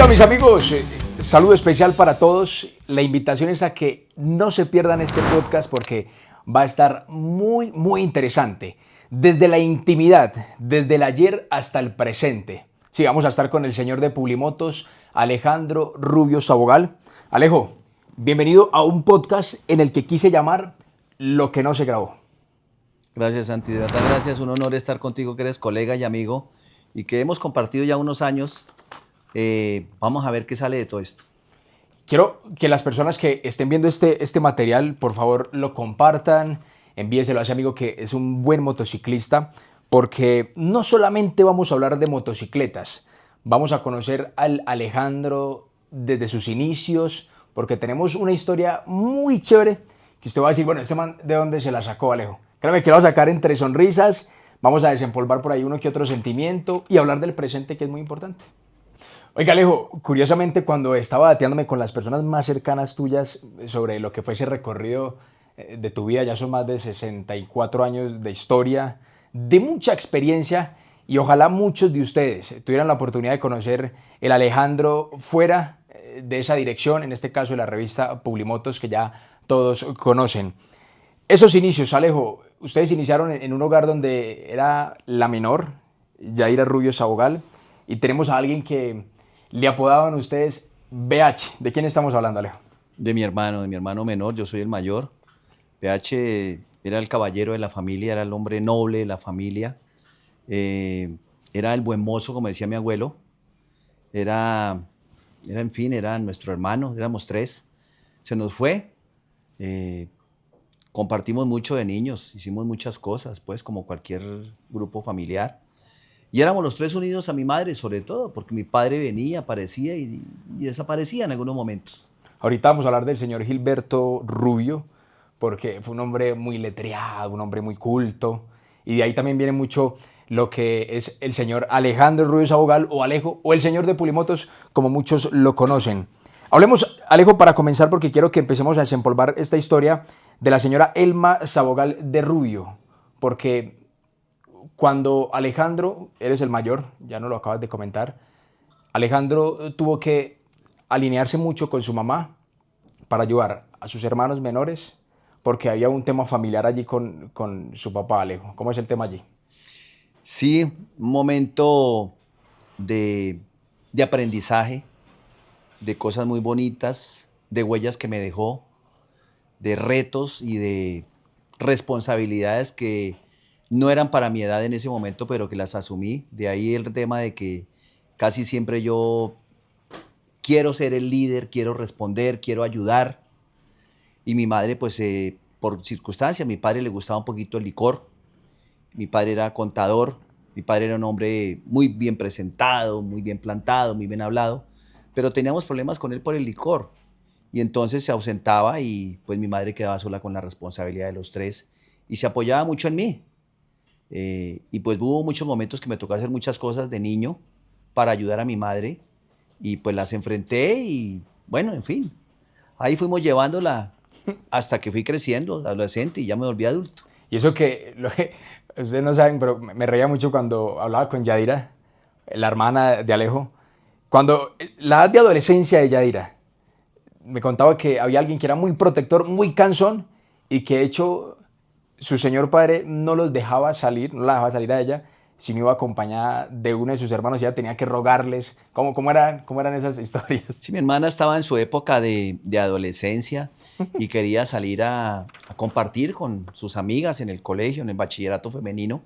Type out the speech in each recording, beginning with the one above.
Bueno, mis amigos, saludo especial para todos. La invitación es a que no se pierdan este podcast porque va a estar muy interesante. Desde la intimidad, desde el ayer hasta el presente. Sí, vamos a estar con el señor de Publimotos, Alejandro Rubio Sabogal. Alejo, bienvenido a un podcast en el que quise llamar Lo que no se grabó. Gracias, Santi, de verdad gracias, un honor estar contigo, que eres colega y amigo y que hemos compartido ya unos años. Vamos a ver qué sale de todo esto. Quiero que las personas que estén viendo este material, por favor, lo compartan, envíeselo a ese amigo que es un buen motociclista, porque no solamente vamos a hablar de motocicletas, vamos a conocer al Alejandro desde sus inicios, porque tenemos una historia muy chévere que usted va a decir, bueno, este man, ¿de dónde se la sacó, Alejo? Créame que lo va a sacar entre sonrisas, vamos a desempolvar por ahí uno que otro sentimiento y hablar del presente, que es muy importante. Oiga, Alejo, curiosamente cuando estaba dateándome con las personas más cercanas tuyas sobre lo que fue ese recorrido de tu vida, ya son más de 64 años de historia, de mucha experiencia y ojalá muchos de ustedes tuvieran la oportunidad de conocer el Alejandro fuera de esa dirección, en este caso de la revista Publimotos que ya todos conocen. Esos inicios, Alejo, ustedes iniciaron en un hogar donde era la menor, Yadira Rubio Sabogal, y tenemos a alguien que le apodaban ustedes BH. ¿De quién estamos hablando, Alejo? De mi hermano menor, yo soy el mayor. PH era el caballero de la familia, era el hombre noble de la familia, era el buen mozo, como decía mi abuelo, en fin, era nuestro hermano, éramos tres. Se nos fue, compartimos mucho de niños, hicimos muchas cosas, pues, como cualquier grupo familiar. Y éramos los tres unidos a mi madre, sobre todo, porque mi padre venía, aparecía y desaparecía en algunos momentos. Ahorita vamos a hablar del señor Gilberto Rubio, porque fue un hombre muy letreado, un hombre muy culto, y de ahí también viene mucho lo que es el señor Alejandro Rubio Sabogal, o Alejo, o el señor de Publimotos, como muchos lo conocen. Hablemos, Alejo, para comenzar, porque quiero que empecemos a desempolvar esta historia de la señora Elma Sabogal de Rubio, porque cuando Alejandro, eres el mayor, ya no lo acabas de comentar, Alejandro tuvo que alinearse mucho con su mamá para ayudar a sus hermanos menores, porque había un tema familiar allí con su papá, Alejo. ¿Cómo es el tema allí? Sí, un momento de, de aprendizaje, de cosas muy bonitas, de huellas que me dejó, de retos y de responsabilidades que no eran para mi edad en ese momento, pero que las asumí. De ahí el tema de que casi siempre yo quiero ser el líder, quiero responder, quiero ayudar. Y mi madre, pues por circunstancias, a mi padre le gustaba un poquito el licor. Mi padre era contador, mi padre era un hombre muy bien presentado, muy bien plantado, muy bien hablado, pero teníamos problemas con él por el licor. Y entonces se ausentaba y pues mi madre quedaba sola con la responsabilidad de los tres y se apoyaba mucho en mí. Y pues hubo muchos momentos que me tocó hacer muchas cosas de niño para ayudar a mi madre y pues las enfrenté y bueno, en fin, ahí fuimos llevándola hasta que fui creciendo, adolescente y ya me volví adulto. Y eso que, ustedes no saben, pero me reía mucho cuando hablaba con Yadira, la hermana de Alejo, cuando la edad de adolescencia de Yadira, me contaba que había alguien que era muy protector, muy cansón, y que de hecho su señor padre no los dejaba salir, no la dejaba salir a ella, sino iba acompañada de uno de sus hermanos y ella tenía que rogarles. ¿Cómo eran esas historias? Sí, mi hermana estaba en su época de adolescencia y quería salir a compartir con sus amigas en el colegio, en el bachillerato femenino.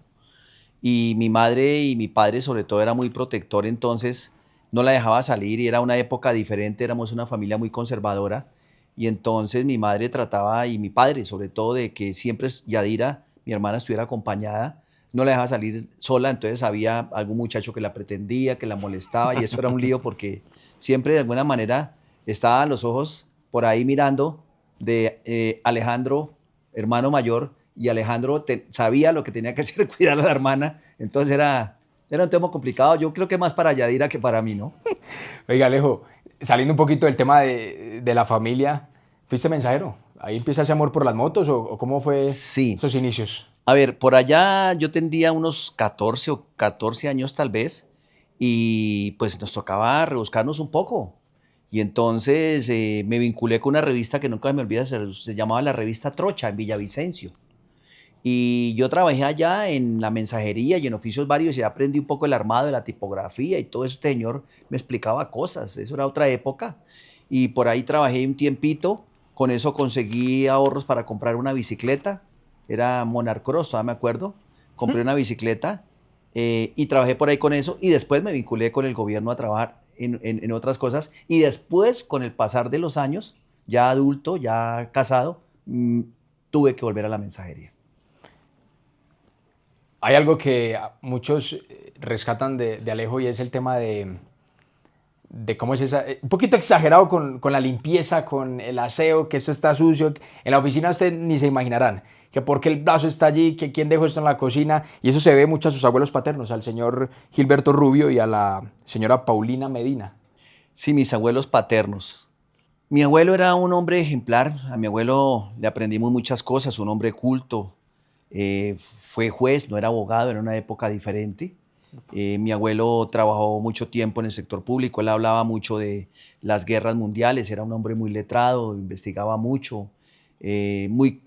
Y mi madre y mi padre sobre todo era muy protector, entonces no la dejaba salir y era una época diferente, éramos una familia muy conservadora. Y entonces mi madre trataba, y mi padre sobre todo, de que siempre Yadira, mi hermana, estuviera acompañada. No la dejaba salir sola, entonces había algún muchacho que la pretendía, que la molestaba, y eso era un lío porque siempre de alguna manera estaban los ojos por ahí mirando de Alejandro, hermano mayor, y Alejandro sabía lo que tenía que hacer, cuidar a la hermana, entonces era un tema complicado, yo creo que más para Yadira que para mí, ¿no? Oiga, Alejo, saliendo un poquito del tema de la familia, ¿fuiste mensajero? ¿Ahí empieza ese amor por las motos o cómo fue Sí. esos inicios? A ver, por allá yo tendría unos 14 o 14 años tal vez, y pues nos tocaba rebuscarnos un poco. Y entonces me vinculé con una revista que nunca me olvida, se llamaba la revista Trocha en Villavicencio. Y yo trabajé allá en la mensajería y en oficios varios y aprendí un poco el armado de la tipografía y todo eso. Este señor me explicaba cosas, eso era otra época. Y por ahí trabajé un tiempito, con eso conseguí ahorros para comprar una bicicleta, era Monarch Cross, todavía me acuerdo. Compré una bicicleta y trabajé por ahí con eso y después me vinculé con el gobierno a trabajar en otras cosas y después, con el pasar de los años, ya adulto, ya casado, tuve que volver a la mensajería. Hay algo que muchos rescatan de Alejo y es el tema de cómo es esa, un poquito exagerado con la limpieza, con el aseo, que esto está sucio. En la oficina ustedes ni se imaginarán que por qué el brazo está allí, que quién dejó esto en la cocina. Y eso se ve mucho a sus abuelos paternos, al señor Gilberto Rubio y a la señora Paulina Medina. Sí, mis abuelos paternos. Mi abuelo era un hombre ejemplar. A mi abuelo le aprendimos muchas cosas, un hombre culto. Fue juez, no era abogado, era una época diferente. Mi abuelo trabajó mucho tiempo en el sector público, él hablaba mucho de las guerras mundiales, era un hombre muy letrado, investigaba mucho,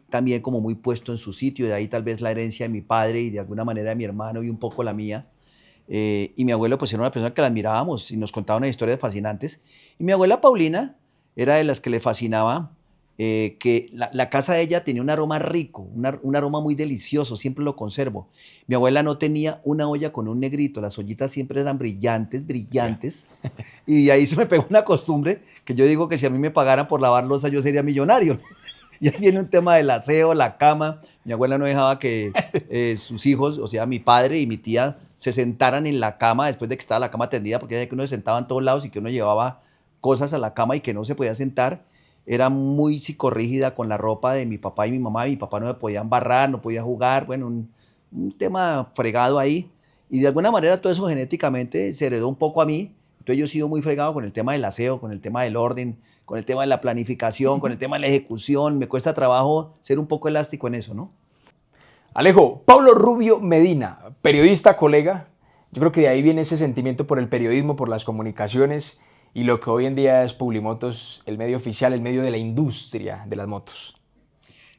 también como muy puesto en su sitio, de ahí tal vez la herencia de mi padre y de alguna manera de mi hermano y un poco la mía. Y mi abuelo pues era una persona que la admirábamos y nos contaba unas historias fascinantes. Y mi abuela Paulina era de las que le fascinaba que la casa de ella tenía un aroma rico, un aroma muy delicioso, siempre lo conservo. Mi abuela no tenía una olla con un negrito, las ollitas siempre eran brillantes, Yeah. brillantes. Y de ahí se me pegó una costumbre que yo digo que si a mí me pagaran por lavar loza yo sería millonario. Y ahí viene un tema del aseo, la cama. Mi abuela no dejaba que sus hijos, o sea, mi padre y mi tía, se sentaran en la cama después de que estaba la cama tendida, porque ya que uno se sentaba en todos lados y que uno llevaba cosas a la cama y que no se podía sentar. Era muy psicorrígida con la ropa de mi papá y mi mamá. Y mi papá no me podía embarrar, no podía jugar. Bueno, un tema fregado ahí. Y de alguna manera todo eso genéticamente se heredó un poco a mí. Entonces yo he sido muy fregado con el tema del aseo, con el tema del orden, con el tema de la planificación, con el tema de la ejecución. Me cuesta trabajo ser un poco elástico en eso, ¿no? Alejo, Pablo Rubio Medina, periodista, colega. Yo creo que de ahí viene ese sentimiento por el periodismo, por las comunicaciones y lo que hoy en día es Publimotos, el medio oficial, el medio de la industria de las motos.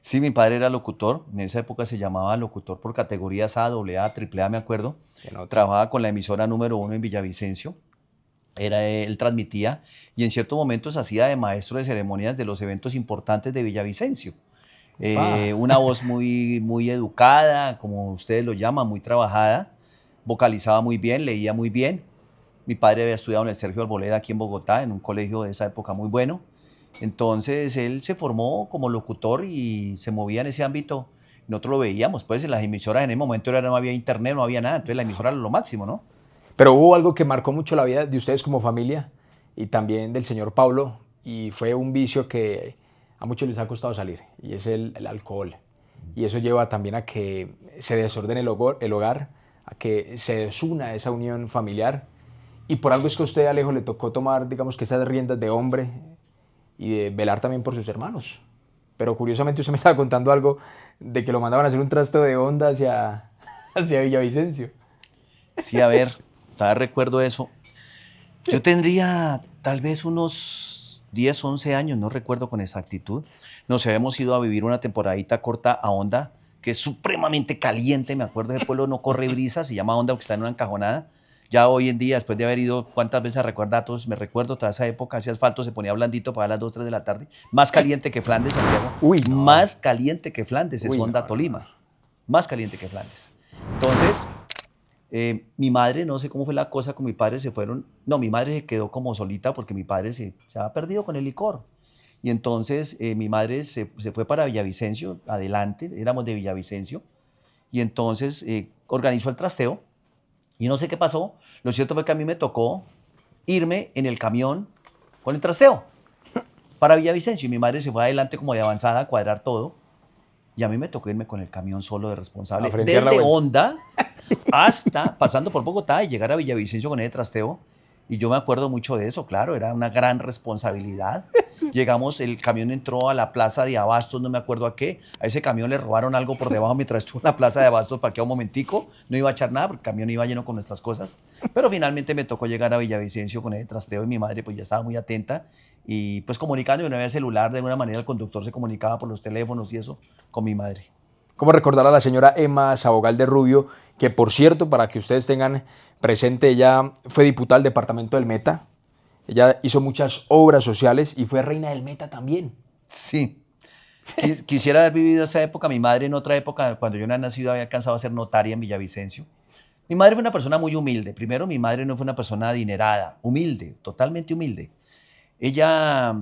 Sí, mi padre era locutor. En esa época se llamaba locutor por categorías A, AA, AAA, me acuerdo. Se nota. Trabajaba con la emisora número 1 en Villavicencio. Él transmitía y en ciertos momentos hacía de maestro de ceremonias de los eventos importantes de Villavicencio. Upa. Una voz muy, muy educada, como ustedes lo llaman, muy trabajada, vocalizaba muy bien, leía muy bien. Mi padre había estudiado en el Sergio Arboleda aquí en Bogotá, en un colegio de esa época muy bueno. Entonces él se formó como locutor y se movía en ese ámbito. Nosotros lo veíamos, pues en las emisoras en ese momento no había internet, no había nada, entonces la emisora era lo máximo, ¿no? Pero hubo algo que marcó mucho la vida de ustedes como familia y también del señor Pablo y fue un vicio que a muchos les ha costado salir y es el alcohol. Y eso lleva también a que se desordene el hogar, a que se desuna esa unión familiar. Y por algo es que a usted, Alejo, le tocó tomar, digamos que esas riendas de hombre y de velar también por sus hermanos. Pero curiosamente usted me estaba contando algo de que lo mandaban a hacer un trasto de onda hacia Villavicencio. Sí, a ver, todavía recuerdo eso. Yo tendría tal vez unos 10, 11 años, no recuerdo con exactitud. Nos habíamos ido a vivir una temporadita corta a Honda, que es supremamente caliente. Me acuerdo, ese pueblo no corre brisa, se llama Honda porque está en una encajonada. Ya hoy en día, después de haber ido cuántas veces a Recuerdatos, me recuerdo toda esa época, ese asfalto se ponía blandito para las 2, 3 de la tarde. Más caliente que Flandes, Santiago. Uy, no. Más caliente que Flandes es Uy, no, Honda no, no. Tolima. Más caliente que Flandes. Entonces, mi madre, no sé cómo fue la cosa con mi padre, se fueron, no, mi madre se quedó como solita porque mi padre se había perdido con el licor. Y entonces mi madre se fue para Villavicencio, adelante, éramos de Villavicencio, y entonces organizó el trasteo, y no sé qué pasó, lo cierto fue que a mí me tocó irme en el camión con el trasteo para Villavicencio, y mi madre se fue adelante como de avanzada a cuadrar todo, y a mí me tocó irme con el camión solo de A responsable, frentear la desde vuelta. Honda hasta pasando por Bogotá y llegar a Villavicencio con ese trasteo. Y yo me acuerdo mucho de eso, claro, era una gran responsabilidad. Llegamos, el camión entró a la plaza de Abastos, no me acuerdo a qué. A ese camión le robaron algo por debajo mientras estuvo en la plaza de Abastos, parqueó un momentico, no iba a echar nada porque el camión iba lleno con nuestras cosas. Pero finalmente me tocó llegar a Villavicencio con ese trasteo y mi madre pues ya estaba muy atenta y pues comunicando, y no había celular, de alguna manera el conductor se comunicaba por los teléfonos y eso con mi madre. ¿Cómo recordar a la señora Emma Sabogal de Rubio, que por cierto, para que ustedes tengan presente, ella fue diputada del departamento del Meta, ella hizo muchas obras sociales y fue reina del Meta también? Sí, quisiera haber vivido esa época. Mi madre en otra época, cuando yo no había nacido, había alcanzado a ser notaria en Villavicencio. Mi madre fue una persona muy humilde. Primero, mi madre no fue una persona adinerada, humilde, totalmente humilde. Ella,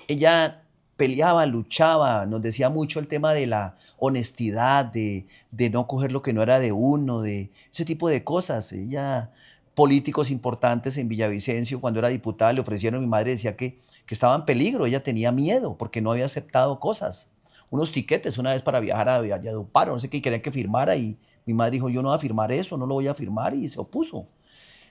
ella peleaba, luchaba, nos decía mucho el tema de la honestidad, de no coger lo que no era de uno, de ese tipo de cosas. Ella, políticos importantes en Villavicencio, cuando era diputada, le ofrecieron, mi madre decía que estaba en peligro, ella tenía miedo porque no había aceptado cosas. Unos tiquetes una vez para viajar a Valledupar, no sé qué, y querían que firmara, y mi madre dijo, yo no voy a firmar eso, no lo voy a firmar, y se opuso.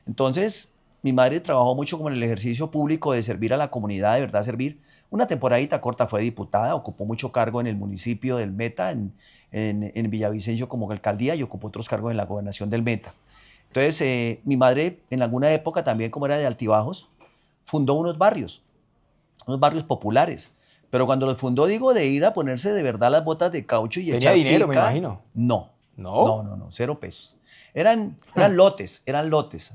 Entonces, mi madre trabajó mucho como en el ejercicio público de servir a la comunidad, de verdad servir. Una temporadita corta fue diputada, ocupó mucho cargo en el municipio del Meta, en Villavicencio como alcaldía, y ocupó otros cargos en la gobernación del Meta. Entonces, mi madre en alguna época también, como era de altibajos, fundó unos barrios populares. Pero cuando los fundó, digo, de ir a ponerse de verdad las botas de caucho y Tenía echar dinero, me pica, imagino. no, ¿No? no, 0 pesos. Eran lotes, eran lotes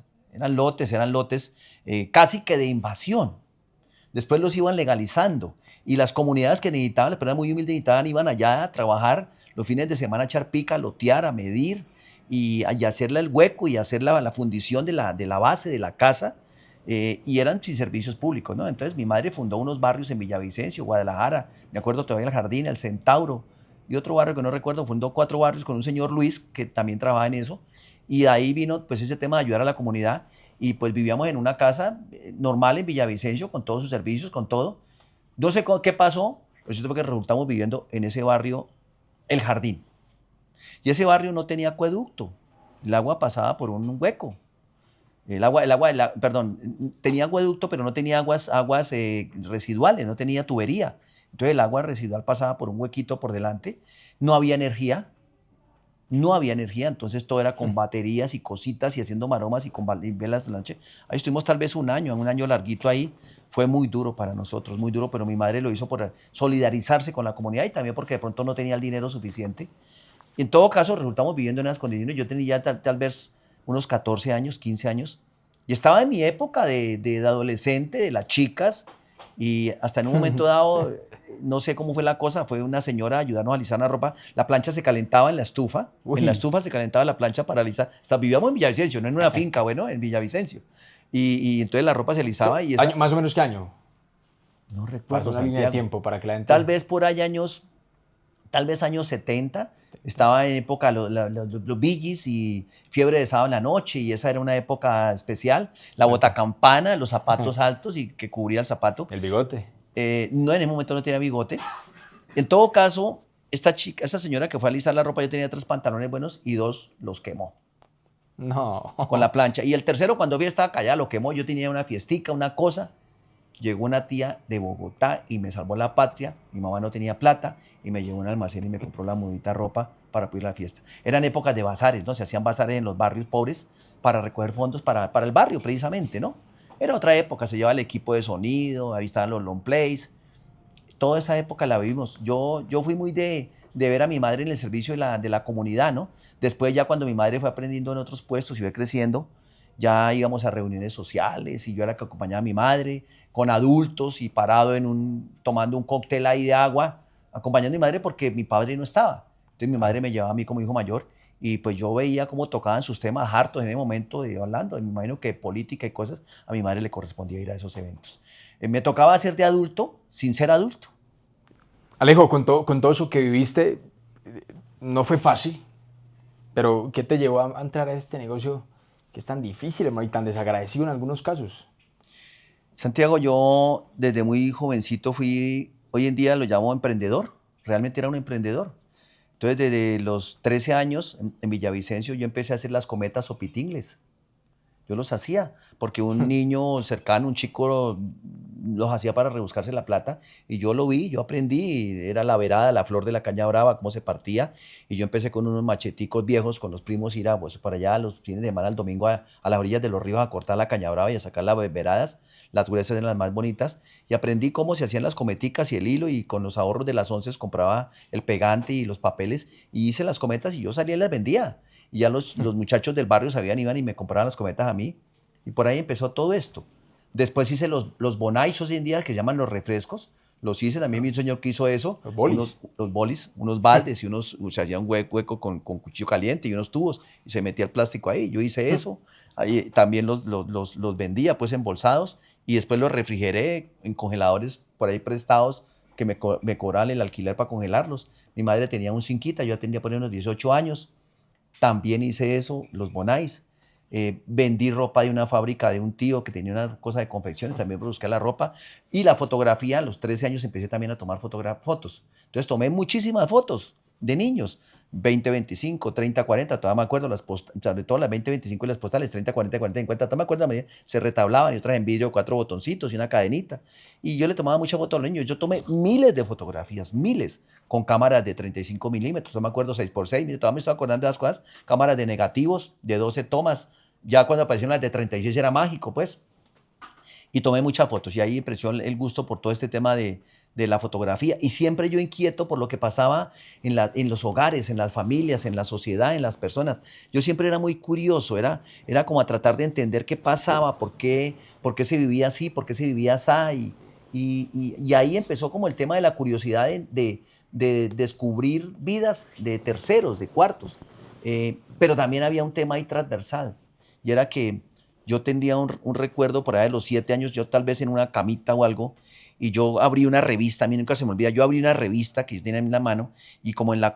casi que de invasión. Después los iban legalizando y las comunidades que necesitaban, las personas muy humildes necesitaban, iban allá a trabajar los fines de semana, a echar pica, a lotear, a medir y hacerle el hueco y hacer la fundición de la base de la casa, y eran sin servicios públicos, ¿no? Entonces mi madre fundó unos barrios en Villavicencio, Guadalajara, me acuerdo todavía el Jardín, el Centauro y otro barrio que no recuerdo, fundó 4 barrios con un señor Luis que también trabajaba en eso, y de ahí vino pues ese tema de ayudar a la comunidad, y pues vivíamos en una casa normal en Villavicencio con todos sus servicios, con todo. No sé qué pasó, pero cierto fue que resultamos viviendo en ese barrio, el Jardín. Y ese barrio no tenía acueducto, el agua pasaba por un hueco. Perdón, tenía acueducto, pero no tenía aguas residuales, no tenía tubería. Entonces el agua residual pasaba por un huequito por delante, no había energía, entonces todo era con baterías y cositas y haciendo maromas y con velas de noche. Ahí estuvimos tal vez un año larguito ahí. Fue muy duro para nosotros, muy duro, pero mi madre lo hizo por solidarizarse con la comunidad y también porque de pronto no tenía el dinero suficiente. Y en todo caso, resultamos viviendo en esas condiciones. Yo tenía ya tal vez unos 14 años, 15 años, y estaba en mi época de adolescente, de las chicas, y hasta en un momento dado, no sé cómo fue la cosa, fue una señora a ayudarnos a alisar la ropa. La plancha se calentaba en la Uy. estufa se calentaba la plancha para alisar. Hasta vivíamos en Villavicencio, no en una finca, bueno, en Villavicencio. Y entonces la ropa se alisaba y esa, ¿Más o menos qué año? no Para hacer recuerdo, una línea de Santiago, tiempo para que la tal gente... vez por ahí años, tal vez años 70, estaba en época los Bee Gees y Fiebre de Sábado en la Noche, y esa era una época especial. La botacampana, los zapatos altos y que cubría el zapato. El bigote. No, en ese momento no tenía bigote. En todo caso, esta señora que fue a alisar la ropa, yo tenía 3 pantalones buenos y 2 los quemó No. con la plancha. Y el tercero, cuando vi estaba callada, lo quemó. Yo tenía una fiestica, una cosa. Llegó una tía de Bogotá y me salvó la patria. Mi mamá no tenía plata y me llevó a un almacén y me compró la mudita ropa para poder ir a la fiesta. Eran épocas de bazares, ¿no? Se hacían bazares en los barrios pobres para recoger fondos para el barrio, precisamente, ¿no? Era otra época, se llevaba el equipo de sonido, ahí estaban los long plays. Toda esa época la vivimos. Yo fui muy de ver a mi madre en el servicio de la comunidad, ¿no? Después ya cuando mi madre fue aprendiendo en otros puestos y fue creciendo, ya íbamos a reuniones sociales y yo era el que acompañaba a mi madre con adultos y parado tomando un cóctel ahí de agua, acompañando a mi madre porque mi padre no estaba. Entonces mi madre me llevaba a mí como hijo mayor y pues yo veía cómo tocaban sus temas hartos en ese momento de hablando. Me imagino que política y cosas, a mi madre le correspondía ir a esos eventos. Me tocaba ser de adulto sin ser adulto. Alejo, con todo eso que viviste, no fue fácil, pero ¿qué te llevó a entrar a este negocio que es tan difícil, hermano, y tan desagradecido en algunos casos? Santiago, yo desde muy jovencito hoy en día lo llamo emprendedor, realmente era un emprendedor. Entonces desde los 13 años en Villavicencio yo empecé a hacer las cometas o pitingles. Yo los hacía, porque un niño cercano, un chico, los hacía para rebuscarse la plata, y yo lo vi, yo aprendí, era la verada, la flor de la caña brava, cómo se partía, y yo empecé con unos macheticos viejos, con los primos, ir a, pues, para allá los fines de semana, el domingo, a las orillas de los ríos a cortar la caña brava y a sacar las veradas, las gruesas eran las más bonitas, y aprendí cómo se hacían las cometicas y el hilo, y con los ahorros de las onces compraba el pegante y los papeles, y hice las cometas, y yo salía y las vendía. Y ya los muchachos del barrio sabían, iban y me compraban las cometas a mí. Y por ahí empezó todo esto. Después hice los bonais hoy en día, que llaman los refrescos. Los hice, también vi un señor que hizo eso. Los bolis. Los bolis, unos baldes y se hacía un hueco con cuchillo caliente y unos tubos y se metía el plástico ahí. Yo hice eso. Ahí también los vendía pues embolsados y después los refrigeré en congeladores por ahí prestados que me cobraban el alquiler para congelarlos. Mi madre tenía un cinquita, yo tenía por ahí unos 18 años. También hice eso, los bonais. Vendí ropa de una fábrica de un tío que tenía una cosa de confecciones, también busqué la ropa. Y la fotografía, a los 13 años empecé también a tomar fotos. Entonces tomé muchísimas fotos de niños, 20, 25, 30, 40, todavía me acuerdo, sobre todo las 20, 25 y las postales, 30, 40, 40, 50, todavía me acuerdo, se retablaban y otras en vidrio, 4 botoncitos y una cadenita. Y yo le tomaba muchas fotos a los niños. Yo tomé miles de fotografías, miles, con cámaras de 35 milímetros, no me acuerdo, 6x6, todavía me estoy acordando de las cosas, cámaras de negativos, de 12 tomas. Ya cuando aparecieron las de 36 era mágico, pues. Y tomé muchas fotos y ahí empezó el gusto por todo este tema de la fotografía. Y siempre yo inquieto por lo que pasaba en los hogares, en las familias, en la sociedad, en las personas. Yo siempre era muy curioso, era como a tratar de entender qué pasaba, por qué se vivía así, por qué se vivía así. Y ahí empezó como el tema de la curiosidad de descubrir vidas de terceros, de cuartos. Pero también había un tema ahí transversal. Y era que yo tenía un recuerdo por ahí de los 7 años, yo tal vez en una camita o algo, y yo abrí una revista, a mí nunca se me olvida, yo abrí una revista que yo tenía en la mano, y como en la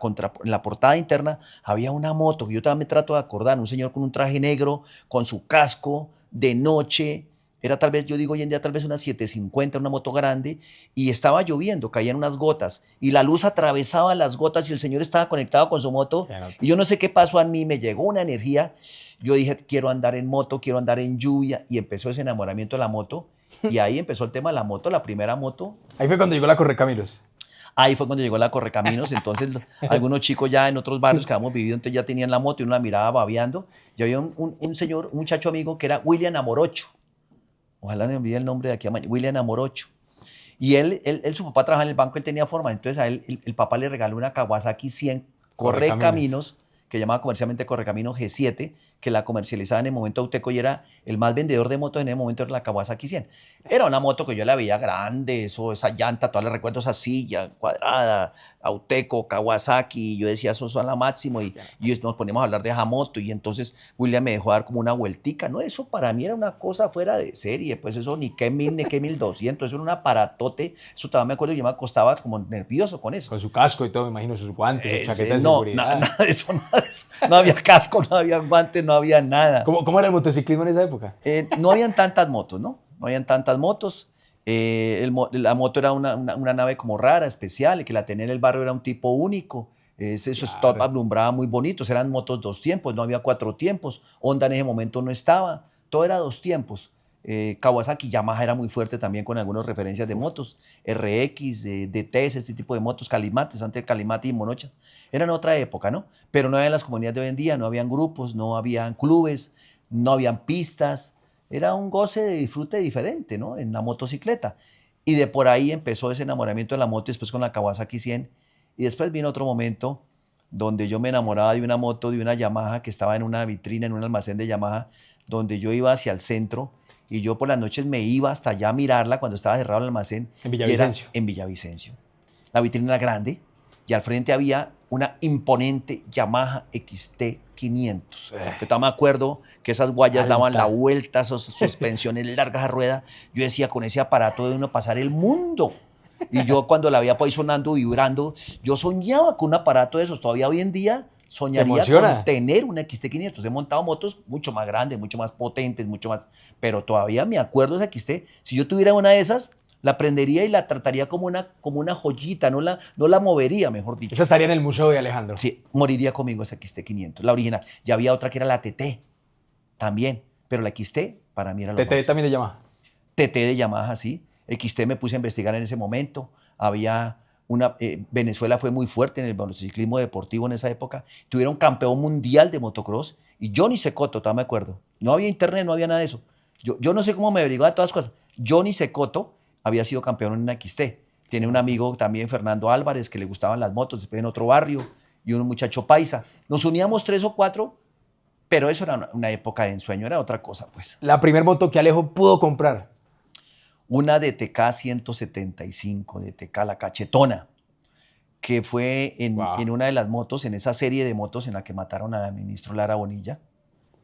portada interna había una moto, que yo también me trato de acordar, un señor con un traje negro, con su casco, de noche, era tal vez, yo digo hoy en día tal vez una 750, una moto grande, y estaba lloviendo, caían unas gotas, y la luz atravesaba las gotas y el señor estaba conectado con su moto, y yo no sé qué pasó a mí, me llegó una energía, yo dije, quiero andar en moto, quiero andar en lluvia, y empezó ese enamoramiento de la moto, y ahí empezó el tema de la moto, la primera moto. Ahí fue cuando llegó la Correcaminos. Ahí fue cuando llegó la Correcaminos, entonces algunos chicos ya en otros barrios que habíamos vivido, entonces ya tenían la moto y uno la miraba babeando. Y había un señor, un muchacho amigo que era William Amorocho. Ojalá me olvide el nombre de aquí a mañana, William Amorocho. Y su papá trabajaba en el banco, él tenía forma, entonces a él, el papá le regaló una Kawasaki 100 Correcaminos, que llamaba comercialmente Correcaminos G7, que la comercializaba en el momento Auteco y era el más vendedor de motos en el momento, era la Kawasaki 100. Era una moto que yo la veía grande, esa llanta, todavía le recuerdo esa silla cuadrada, Auteco, Kawasaki, y yo decía, eso son la máximo, y nos poníamos a hablar de esa moto, y entonces William me dejó dar como una vueltica, no, eso para mí era una cosa fuera de serie, pues eso ni qué 1000, ni qué 1200, eso era un aparatote, eso todavía me acuerdo, yo me acostaba como nervioso con eso. Con su casco y todo, me imagino, sus guantes, su chaqueta de No, seguridad. nada de eso, no había casco, no había guantes, no había nada. ¿Cómo era el motociclismo en esa época? No habían tantas motos, ¿no? No habían tantas motos. La moto era una nave como rara, especial, y que la tenía en el barrio era un tipo único. Eso stop alumbraba muy bonitos, eran motos 2 tiempos, no había 4 tiempos. Honda en ese momento no estaba, todo era 2 tiempos. Kawasaki, Yamaha era muy fuerte también con algunas referencias de motos, RX, DTs, este tipo de motos, Calimates, antes Calimati y Monochas, eran otra época, ¿no? Pero no había las comunidades de hoy en día, no habían grupos, no habían clubes, no habían pistas, era un goce de disfrute diferente, ¿no? En la motocicleta. Y de por ahí empezó ese enamoramiento de la moto, y después con la Kawasaki 100, y después vino otro momento donde yo me enamoraba de una moto, de una Yamaha que estaba en una vitrina, en un almacén de Yamaha, donde yo iba hacia el centro, y yo por las noches me iba hasta allá a mirarla cuando estaba cerrado el almacén. En Villavicencio. En Villavicencio. La vitrina era grande y al frente había una imponente Yamaha XT500. Que todavía me acuerdo que esas guayas daban la vuelta, esas suspensiones largas a rueda. Yo decía, con ese aparato de uno pasar el mundo. Y yo cuando la veía por ahí sonando, vibrando, yo soñaba con un aparato de esos. Todavía hoy en día soñaría con tener una XT500. He montado motos mucho más grandes, mucho más potentes, mucho más... Pero todavía me acuerdo de esa XT. Si yo tuviera una de esas, la prendería y la trataría como una joyita, no la movería, mejor dicho. Esa estaría en el museo de Alejandro. Sí, moriría conmigo esa XT500, la original. Ya había otra que era la TT, también. pero la XT para mí era lo TT máximo. también de Yamaha. TT de Yamaha, sí. XT me puse a investigar en ese momento. Había Venezuela fue muy fuerte en el motociclismo deportivo en esa época. Tuvieron campeón mundial de motocross y Johnny Cecotto, todavía me acuerdo. No había internet, no había nada de eso. Yo no sé cómo me averiguaba de todas las cosas. Johnny Cecotto había sido campeón en una XT. Tiene un amigo también, Fernando Álvarez, que le gustaban las motos, después en otro barrio, y un muchacho paisa. Nos uníamos 3 o 4, pero eso era una época de ensueño, era otra cosa, pues. La primer moto que Alejo pudo comprar. Una DTK 175, DTK La Cachetona, que fue en una de las motos, en esa serie de motos en la que mataron al ministro Lara Bonilla,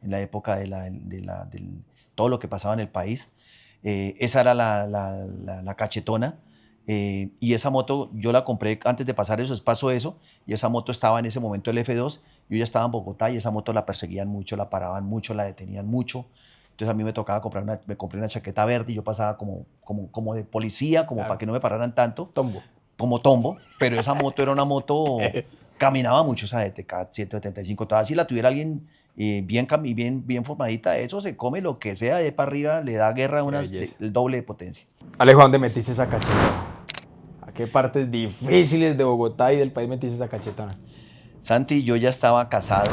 en la época de todo lo que pasaba en el país. Esa era la Cachetona. Y esa moto yo la compré antes de pasar eso, pasó eso, y esa moto estaba en ese momento el F2, yo ya estaba en Bogotá y esa moto la perseguían mucho, la paraban mucho, la detenían mucho. Entonces a mí me tocaba me compré una chaqueta verde y yo pasaba como de policía, como para que no me pararan tanto. Tombo. Como tombo, pero esa moto era una moto, caminaba mucho esa DTK 175, toda. Si la tuviera alguien bien formadita, eso se come lo que sea de para arriba, le da guerra el doble de potencia. Alejo, ¿a dónde metiste esa cachetona? ¿A qué partes difíciles de Bogotá y del país metiste esa cachetona? Santi, yo ya estaba casado,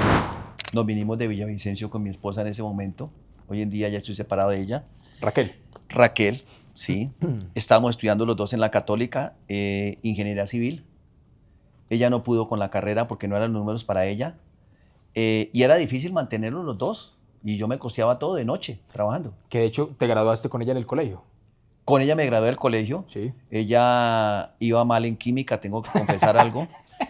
nos vinimos de Villavicencio con mi esposa en ese momento, hoy en día ya estoy separado de ella. Raquel, sí. Estábamos estudiando los dos en la Católica, ingeniería civil. Ella no pudo con la carrera porque no eran los números para ella. Y era difícil mantenerlos los dos. Y yo me costeaba todo de noche trabajando. Que de hecho te graduaste con ella en el colegio. Con ella me gradué del colegio. Sí. Ella iba mal en química, tengo que confesar algo.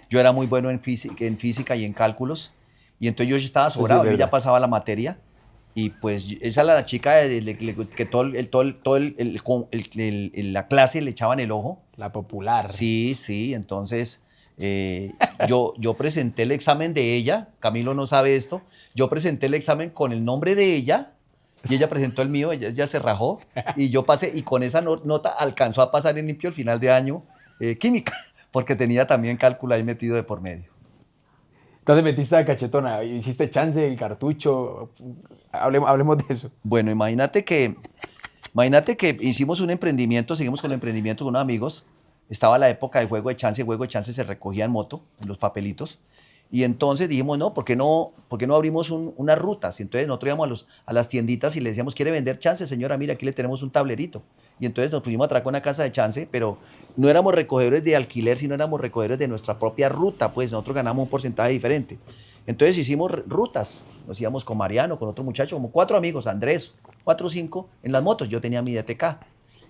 Yo era muy bueno en física y en cálculos. Y entonces yo ya estaba sobrado, yo ya pasaba la materia. Y pues esa era la chica que la clase le echaban el ojo. La popular. Sí. Entonces yo presenté el examen de ella. Camilo no sabe esto. Yo presenté el examen con el nombre de ella y ella presentó el mío. Ella se rajó y yo pasé. Y con esa nota alcanzó a pasar en limpio el final de año química, porque tenía también cálculo ahí metido de por medio. Entonces metiste la cachetona, hiciste chance, el cartucho, hablemos de eso. Bueno, imagínate que hicimos un emprendimiento, seguimos con el emprendimiento con unos amigos. Estaba la época del juego de chance, el juego de chance se recogía en moto, en los papelitos. Y entonces dijimos, no, ¿por qué no abrimos unas rutas? Y entonces nosotros íbamos a las tienditas y le decíamos, ¿quiere vender chance, señora? Mira, aquí le tenemos un tablerito. Y entonces nos pusimos a traer con una casa de chance, pero no éramos recogedores de alquiler, sino éramos recogedores de nuestra propia ruta, pues nosotros ganamos un porcentaje diferente. Entonces hicimos rutas, nos íbamos con Mariano, con otro muchacho, como 4 amigos, Andrés, 4 o 5, en las motos, yo tenía mi DTK.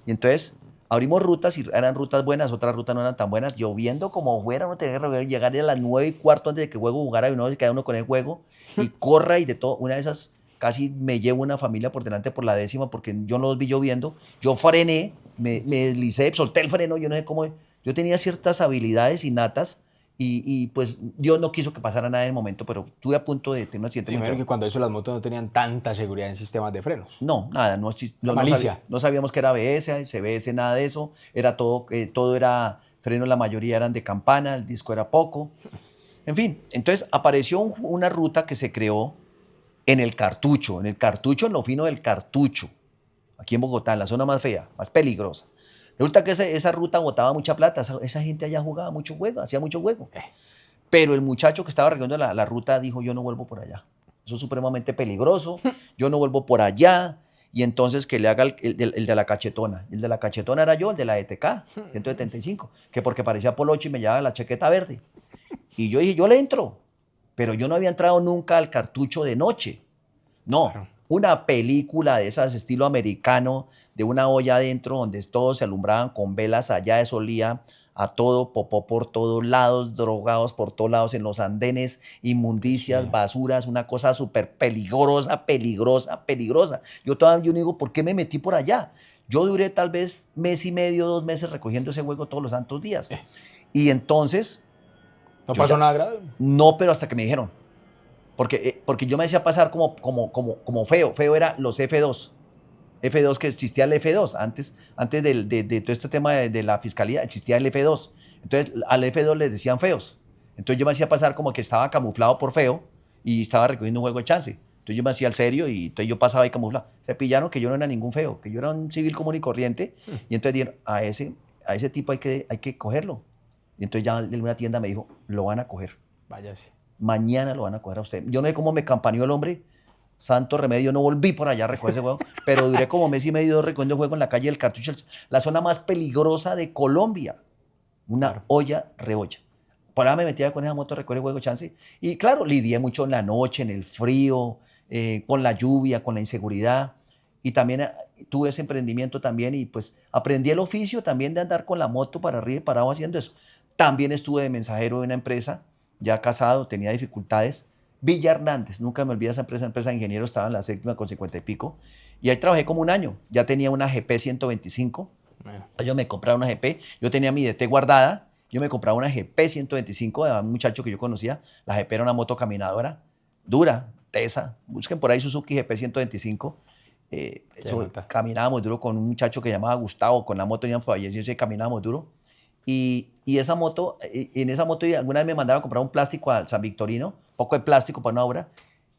Y entonces abrimos rutas y eran rutas buenas, otras rutas no eran tan buenas, lloviendo como fuera, uno tenía que llegar a las 9:15 antes de que el juego jugara y uno se queda uno con el juego y corra y de todo. Una de esas casi me llevo una familia por delante por la 10ª porque yo no los vi lloviendo. Yo frené, me deslicé, solté el freno, yo no sé cómo. Yo tenía ciertas habilidades innatas y pues Dios no quiso que pasara nada en el momento, pero estuve a punto de tener un accidente. Primero que cuando eso las motos no tenían tanta seguridad en sistemas de frenos. No, nada, no sabíamos que era ABS, CBS, nada de eso. Era todo era frenos, la mayoría eran de campana, el disco era poco. En fin, entonces apareció una ruta que se creó en el cartucho, en lo fino del cartucho, aquí en Bogotá, en la zona más fea, más peligrosa. Resulta que esa ruta botaba mucha plata, esa gente allá jugaba mucho juego, hacía mucho juego. Pero el muchacho que estaba recorriendo la ruta dijo, yo no vuelvo por allá. Eso es supremamente peligroso, yo no vuelvo por allá. Y entonces que le haga el de la cachetona. El de la cachetona era yo, el de la ETK, 175, que porque parecía Polocho y me llevaba la chaqueta verde. Y yo dije, yo le entro. Pero yo no había entrado nunca al cartucho de noche. No, una película de esas estilo americano, de una olla adentro donde todos se alumbraban con velas, allá eso olía a todo, popó por todos lados, drogados por todos lados, en los andenes, inmundicias, basuras, una cosa súper peligrosa. Yo digo, ¿por qué me metí por allá? Yo duré tal vez 1 mes y medio, 2 meses recogiendo ese juego todos los santos días. Y entonces... ¿No pasó nada grave? No, pero hasta que me dijeron. Porque yo me hacía pasar como feo. Feo era los F2. F2, que existía el F2. Antes de todo este tema de la fiscalía, existía el F2. Entonces, al F2 les decían feos. Entonces, yo me hacía pasar como que estaba camuflado por feo y estaba recogiendo un juego de chance. Entonces yo me hacía el serio y entonces yo pasaba ahí camuflado. Se pillaron que yo no era ningún feo, que yo era un civil común y corriente. Y entonces dijeron, a ese tipo hay que cogerlo. Y entonces ya en una tienda me dijo, lo van a coger. Váyase. Mañana lo van a coger a usted. Yo no sé cómo me campaneó el hombre. Santo remedio, no volví por allá a recoger ese juego, pero duré como mes y medio recogiendo juego en la calle del Cartucho, la zona más peligrosa de Colombia. Una Claro. olla reolla. Por ahí me metía con esa moto a recoger juego chance. Y claro, lidié mucho en la noche, en el frío, con la lluvia, con la inseguridad. Y también tuve ese emprendimiento también y pues aprendí el oficio también de andar con la moto para arriba y para abajo haciendo eso. También estuve de mensajero de una empresa, ya casado, tenía dificultades. Villa Hernández, nunca me olvidé esa empresa de ingenieros, estaba en la séptima con 50 y pico. Y ahí trabajé como un año. Ya tenía una GP 125. Bueno, Ellos me compraron una GP. Yo tenía mi DT guardada. Yo me compraba una GP 125 de un muchacho que yo conocía. La GP era una moto caminadora, dura, tesa. Busquen por ahí Suzuki GP 125. qué nota. Caminábamos duro con un muchacho que llamaba Gustavo. Con la moto íbamos para Vallecillo y caminábamos duro. Y esa moto, en esa moto alguna vez me mandaron a comprar un plástico al San Victorino, poco de plástico para una obra,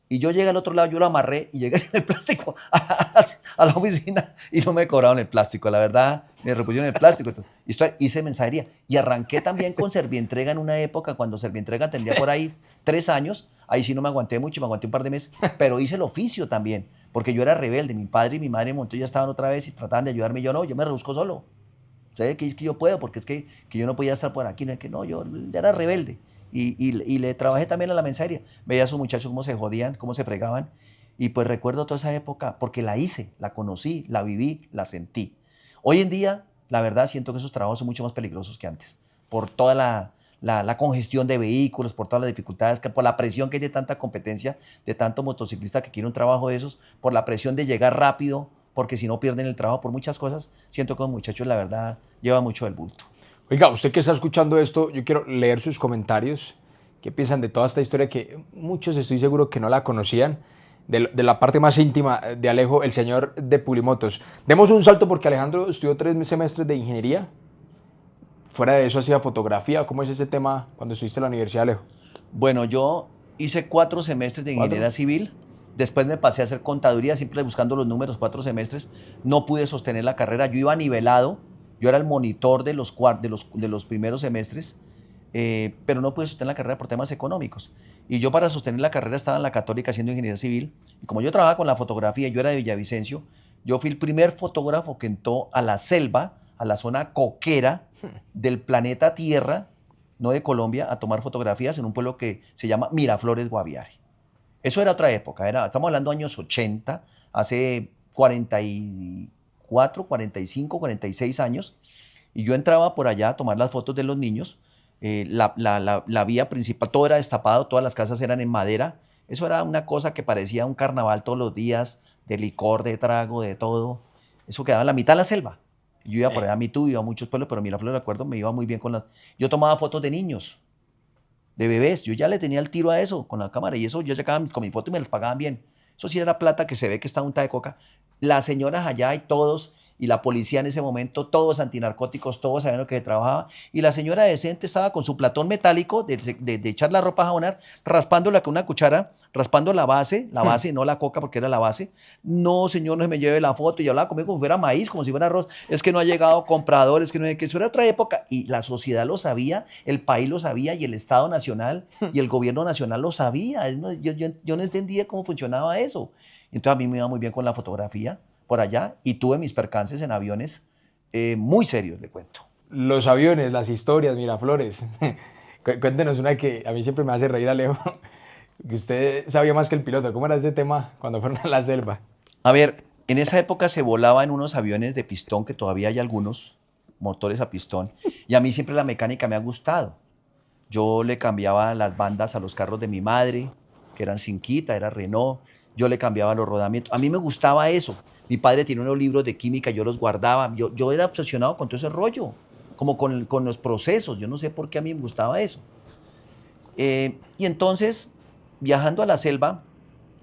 y yo llegué al otro lado, yo lo amarré y llegué sin el plástico a la oficina y no me cobraron el plástico, la verdad, me repusieron el plástico. Y hice mensajería y arranqué también con Servientrega en una época cuando Servientrega tendría por ahí 3 años, ahí sí no me aguanté mucho, me aguanté un par de meses, pero hice el oficio también, porque yo era rebelde, mi padre y mi madre en Montoya estaban otra vez y trataban de ayudarme, yo no, yo me rebusco solo. ¿Sabe que es que yo puedo? Porque es que yo no podía estar por aquí, no es que no, yo era rebelde. Y le trabajé también a la mensajería. Veía a esos muchachos cómo se jodían, cómo se fregaban. Y pues recuerdo toda esa época porque la hice, la conocí, la viví, la sentí. Hoy en día, la verdad, siento que esos trabajos son mucho más peligrosos que antes. Por toda la congestión de vehículos, por todas las dificultades, por la presión que hay de tanta competencia, de tanto motociclista que quiere un trabajo de esos, por la presión de llegar rápido, porque si no pierden el trabajo por muchas cosas, siento que los muchachos, la verdad, llevan mucho del bulto. Oiga, usted que está escuchando esto, yo quiero leer sus comentarios. ¿Qué piensan de toda esta historia que muchos estoy seguro que no la conocían? De la parte más íntima de Alejo, el señor de Pulimotos. Demos un salto porque Alejandro estudió 3 semestres de ingeniería. Fuera de eso hacía fotografía. ¿Cómo es ese tema cuando estuviste en la universidad, Alejo? Bueno, yo hice 4 semestres de ingeniería ¿4? civil. Después me pasé a hacer contaduría, siempre buscando los números, 4 semestres. No pude sostener la carrera. Yo iba nivelado. Yo era el monitor de los primeros semestres, pero no pude sostener la carrera por temas económicos. Y yo para sostener la carrera estaba en la Católica haciendo ingeniería civil. Y como yo trabajaba con la fotografía, yo era de Villavicencio, yo fui el primer fotógrafo que entró a la selva, a la zona coquera del planeta Tierra, no de Colombia, a tomar fotografías en un pueblo que se llama Miraflores, Guaviare. Eso era otra época, estamos hablando de años 80, hace 44, 45, 46 años, y yo entraba por allá a tomar las fotos de los niños. La vía principal, todo era destapado, todas las casas eran en madera. Eso era una cosa que parecía un carnaval todos los días, de licor, de trago, de todo. Eso quedaba en la mitad de la selva. Yo iba por allá a Mitú, iba a muchos pueblos, pero Miraflores, recuerdo, me iba muy bien con las... Yo tomaba fotos de niños, de bebés. Yo ya le tenía el tiro a eso con la cámara y eso yo sacaba con mi foto y me las pagaban bien. Eso sí era plata que se ve que está unta de coca. Las señoras allá y todos, y la policía en ese momento, todos antinarcóticos, todos sabían lo que se trabajaba. Y la señora decente estaba con su platón metálico de echar la ropa a jabonar, raspándola con una cuchara, raspando la base, no la coca porque era la base. No, señor, no se me lleve la foto. Y hablaba conmigo como si fuera maíz, como si fuera arroz. Es que no ha llegado compradores, que eso era otra época. Y la sociedad lo sabía, el país lo sabía, y el Estado Nacional y el gobierno nacional lo sabía. Yo no entendía cómo funcionaba eso. Entonces a mí me iba muy bien con la fotografía por allá y tuve mis percances en aviones muy serios, le cuento. Los aviones, las historias, Miraflores. Cuéntenos una que a mí siempre me hace reír, Alejo, que usted sabía más que el piloto. ¿Cómo era ese tema cuando fueron a la selva? A ver, en esa época se volaba en unos aviones de pistón, que todavía hay algunos, motores a pistón, y a mí siempre la mecánica me ha gustado. Yo le cambiaba las bandas a los carros de mi madre, que eran Cinquita, era Renault. Yo le cambiaba los rodamientos. A mí me gustaba eso. Mi padre tiene unos libros de química, yo los guardaba. Yo era obsesionado con todo ese rollo, como con los procesos. Yo no sé por qué a mí me gustaba eso. Y entonces, viajando a la selva,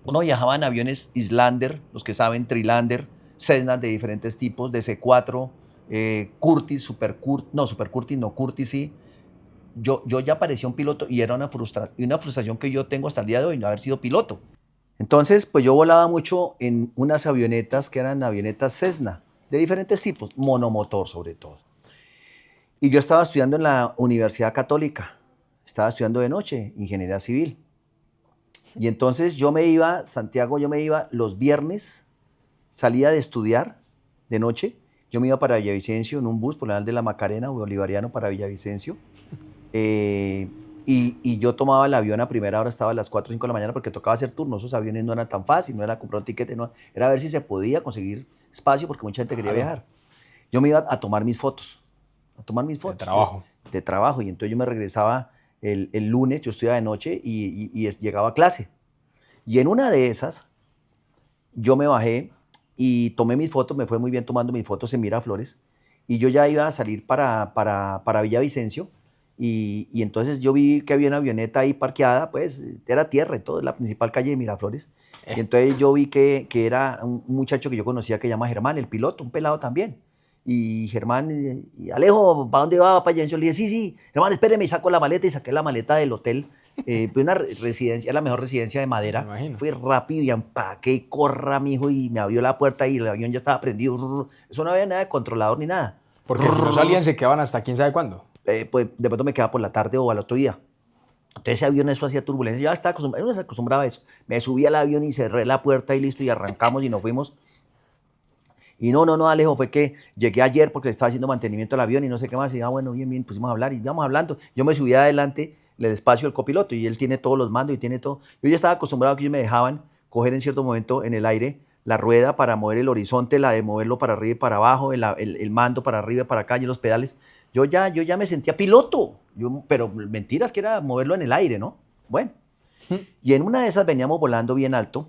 uno viajaba en aviones Islander, los que saben, Trilander, Cessnas de diferentes tipos, DC-4, Curtiss, Super Curtiss, no, Curtiss sí. Yo ya parecía un piloto y era una frustración que yo tengo hasta el día de hoy, no haber sido piloto. Entonces, pues yo volaba mucho en unas avionetas que eran avionetas Cessna, de diferentes tipos, monomotor sobre todo. Y yo estaba estudiando en la Universidad Católica, estaba estudiando de noche, ingeniería civil. Y entonces yo me iba, Santiago, yo me iba los viernes, salía de estudiar de noche, yo me iba para Villavicencio en un bus por la de la Macarena, bolivariano para Villavicencio. Eh, y yo tomaba el avión a primera hora, estaba a las 4 o 5 de la mañana porque tocaba hacer turnos. Esos aviones no eran tan fáciles, no era comprar un tiquete, no, era ver si se podía conseguir espacio porque mucha gente quería viajar. Yo me iba a tomar mis fotos, De trabajo. de trabajo. Y entonces yo me regresaba el lunes, yo estudiaba de noche y llegaba a clase. Y en una de esas, yo me bajé y tomé mis fotos, me fue muy bien tomando mis fotos en Miraflores. Y yo ya iba a salir para Villavicencio. Y entonces yo vi que había una avioneta ahí parqueada, pues era tierra y todo, la principal calle de Miraflores. Y entonces yo vi que era un muchacho que yo conocía que se llama Germán, el piloto, un pelado también. Y Germán, y Alejo, ¿para dónde va? Para allá. Yo le dije, sí, sí, Germán, espéreme, y saco la maleta y saqué la maleta del hotel. Fue una residencia, la mejor residencia de Me madera. imagino. Fui rápido y empaqué, corra, mijo, y me abrió la puerta y el avión ya estaba prendido. Eso no había nada de controlador ni nada. Porque si no salían, se quedaban hasta quién sabe cuándo. Pues de pronto me quedaba por la tarde o al otro día. Entonces ese avión, eso hacía turbulencia. Yo ya estaba acostumbrado, uno se acostumbraba a eso. Me subí al avión y cerré la puerta y listo, y arrancamos y nos fuimos. Y no, Alejo, fue que llegué ayer porque le estaba haciendo mantenimiento al avión y no sé qué más. Y bueno, bien, pusimos a hablar y íbamos hablando. Yo me subí adelante, le despacio el copiloto y él tiene todos los mandos y tiene todo. Yo ya estaba acostumbrado a que ellos me dejaban coger en cierto momento en el aire la rueda para mover el horizonte, la de moverlo para arriba y para abajo, el mando para arriba y para acá y los pedales. Yo ya me sentía piloto, pero mentiras que era moverlo en el aire, ¿no? Bueno, y en una de esas veníamos volando bien alto.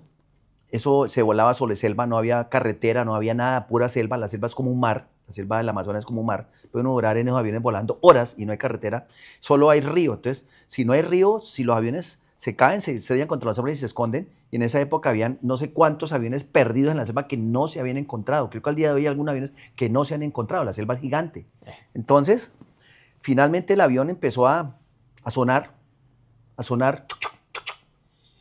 Eso se volaba sobre selva, no había carretera, no había nada, pura selva. La selva es como un mar, la selva del Amazonas es como un mar. Pueden durar en esos aviones volando horas y no hay carretera, solo hay río. Entonces, si no hay río, si los aviones se caen, se estrellan contra los árboles y se esconden. Y en esa época habían no sé cuántos aviones perdidos en la selva que no se habían encontrado. Creo que al día de hoy hay algunos aviones que no se han encontrado. La selva es gigante. Entonces, finalmente el avión empezó a sonar, a sonar.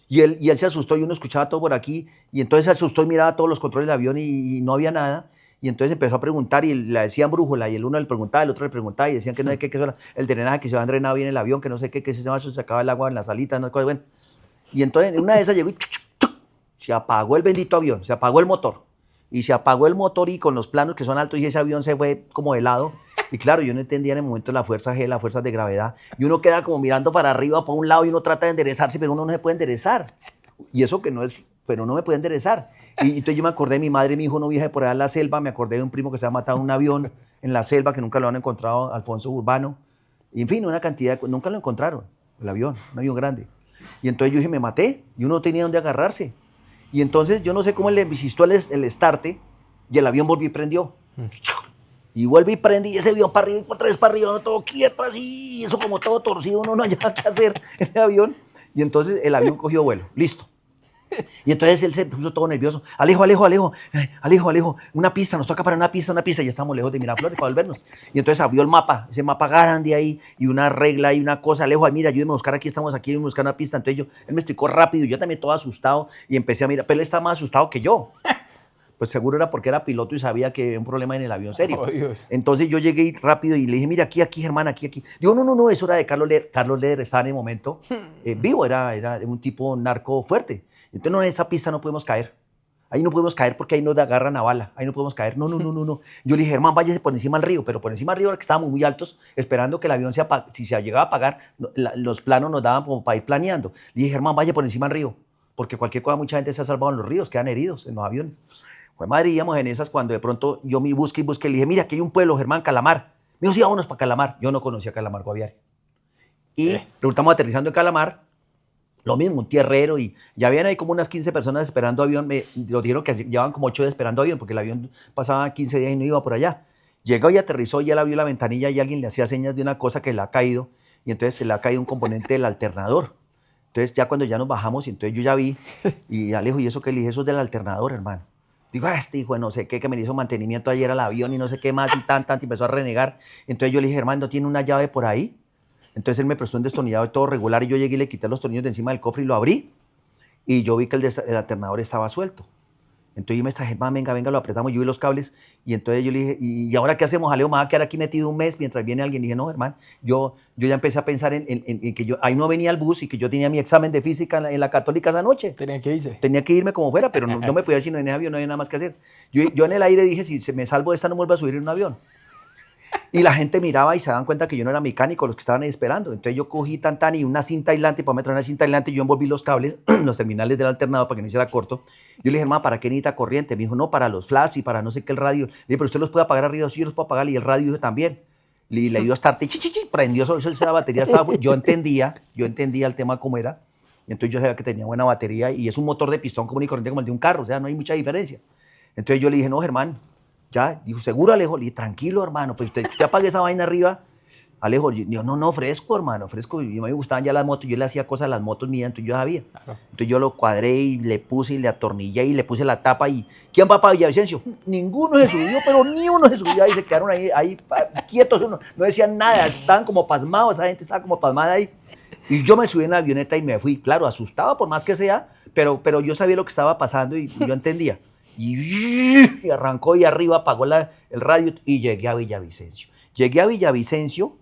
Y él se asustó y uno escuchaba todo por aquí. Y entonces se asustó y miraba todos los controles del avión y no había nada. Y entonces empezó a preguntar y le decían brújula. Y el uno le preguntaba, el otro le preguntaba. Y decían que no sé qué, que eso era el drenaje, que se había drenado bien el avión, que no sé qué, que se sacaba el agua en las salitas, no sé qué. Bueno. Y entonces en una de esas llegó y se apagó el bendito avión, se apagó el motor. Y se apagó el motor y con los planos que son altos y ese avión se fue como de lado. Y claro, yo no entendía en el momento la fuerza G, las fuerzas de gravedad. Y uno queda como mirando para arriba, para un lado, y uno trata de enderezarse, pero uno no se puede enderezar. Y eso que no es, pero no me puede enderezar. Y entonces yo me acordé de mi madre y mi hijo, no viaje por allá en la selva, me acordé de un primo que se ha matado en un avión en la selva, que nunca lo han encontrado, Alfonso Urbano. Y en fin, una cantidad, nunca lo encontraron, el avión, un avión grande. Y entonces yo dije, me maté, y uno no tenía dónde agarrarse. Y entonces yo no sé cómo le insistió el estarte, y el avión volvió y prendió. Y vuelve y prende, y ese avión para arriba y otra vez para arriba, ¿no? Todo quieto así, y eso como todo torcido, uno no hallaba qué hacer en el avión. Y entonces el avión cogió vuelo, listo. Y entonces él se puso todo nervioso. Alejo, una pista, nos toca para una pista. Ya estamos lejos de Miraflores para volvernos. Y entonces abrió el mapa, ese mapa grande ahí, y una regla y una cosa. Alejo, mira, ayúdeme a buscar aquí, estamos aquí, ayúdeme a buscar una pista. Entonces él me explicó rápido, yo también todo asustado, y empecé a mirar, pero él estaba más asustado que yo. Pues seguro era porque era piloto y sabía que había un problema en el avión serio. Oh, Dios. Entonces yo llegué rápido y le dije, mira, aquí, Germán, aquí. Digo, no, eso era de Carlos Leder. Carlos Leder estaba en el momento vivo, era un tipo narco fuerte. Entonces, no, en esa pista no podemos caer. Ahí no podemos caer porque ahí nos agarran a bala. Ahí no podemos caer. No. Yo le dije, Germán, váyase por encima del río. Pero por encima del río, que estábamos muy altos, esperando que el avión si se llegaba a apagar, los planos nos daban como para ir planeando. Le dije, Germán, vaya por encima del río. Porque cualquier cosa, mucha gente se ha salvado en los ríos, quedan heridos en los aviones. Pues madre, íbamos en esas cuando de pronto yo me busqué. Le dije, mira, aquí hay un pueblo, Germán, Calamar. Me dijo, sí, vámonos para Calamar. Yo no conocía Calamar Guaviare. Y resultamos aterrizando en Calamar. Lo mismo, un tierrero, y ya habían ahí como unas 15 personas esperando avión. Me lo dijeron que llevaban como 8 días esperando avión, porque el avión pasaba 15 días y no iba por allá. Llegó y aterrizó, y él abrió la ventanilla y alguien le hacía señas de una cosa que le ha caído, y entonces se le ha caído un componente del alternador. Entonces ya cuando ya nos bajamos, y entonces yo ya vi, y Alejo, ¿y eso qué le dije? Eso es del alternador, hermano. Digo, este hijo de no sé qué, que me hizo mantenimiento ayer al avión y no sé qué más, y y empezó a renegar. Entonces yo le dije, hermano, ¿no tiene una llave por ahí? Entonces él me prestó un destornillador todo regular y yo llegué y le quité los tornillos de encima del cofre y lo abrí. y yo vi que el alternador estaba suelto. Entonces yo me traje, venga, lo apretamos, yo vi los cables, y entonces yo le dije, ¿y ahora qué hacemos, Alejo? ¿Me va a quedar aquí metido un mes mientras viene alguien? Y dije, no, hermano, yo ya empecé a pensar en que yo, ahí no venía el bus y que yo tenía mi examen de física en la Católica esa noche. Tenía que irse. Tenía que irme como fuera, pero no me podía ir sino en ese avión, no había nada más que hacer. Yo en el aire dije, si me salvo de esta, no me vuelvo a subir en un avión. Y la gente miraba y se daban cuenta que yo no era mecánico, los que estaban ahí esperando. Entonces yo cogí tan y una cinta aislante, para meter una cinta aislante, yo envolví los cables, los terminales del alternador para que no hiciera corto. Yo le dije, hermano, ¿para qué necesita corriente? Me dijo, no, para los flash y para no sé qué el radio. Le dije, pero usted los puede apagar arriba, sí, yo los puedo apagar, y el radio dijo también. Le dio start, prendió esa batería, yo entendía el tema como era, y entonces yo sabía que tenía buena batería, y es un motor de pistón común y corriente como el de un carro, o sea, no hay mucha diferencia. Entonces yo le dije, no, Germán, ya, dijo, ¿seguro, Alejo? Le dije, tranquilo, hermano, pues usted apague esa vaina arriba. Alejo, yo, no, fresco, hermano, fresco. Y a mí me gustaban ya las motos, yo le hacía cosas a las motos mías, entonces yo sabía. Claro. Entonces yo lo cuadré y le puse y le atornillé y le puse la tapa y ¿quién va para Villavicencio? Ninguno se subió, pero ni uno se subió, ahí se quedaron ahí quietos, no decían nada, estaban como pasmados, esa gente estaba como pasmada ahí. Y yo me subí en la avioneta y me fui, claro, asustado por más que sea, pero yo sabía lo que estaba pasando y yo entendía. Y arrancó y arriba apagó el radio y llegué a Villavicencio. Llegué a Villavicencio,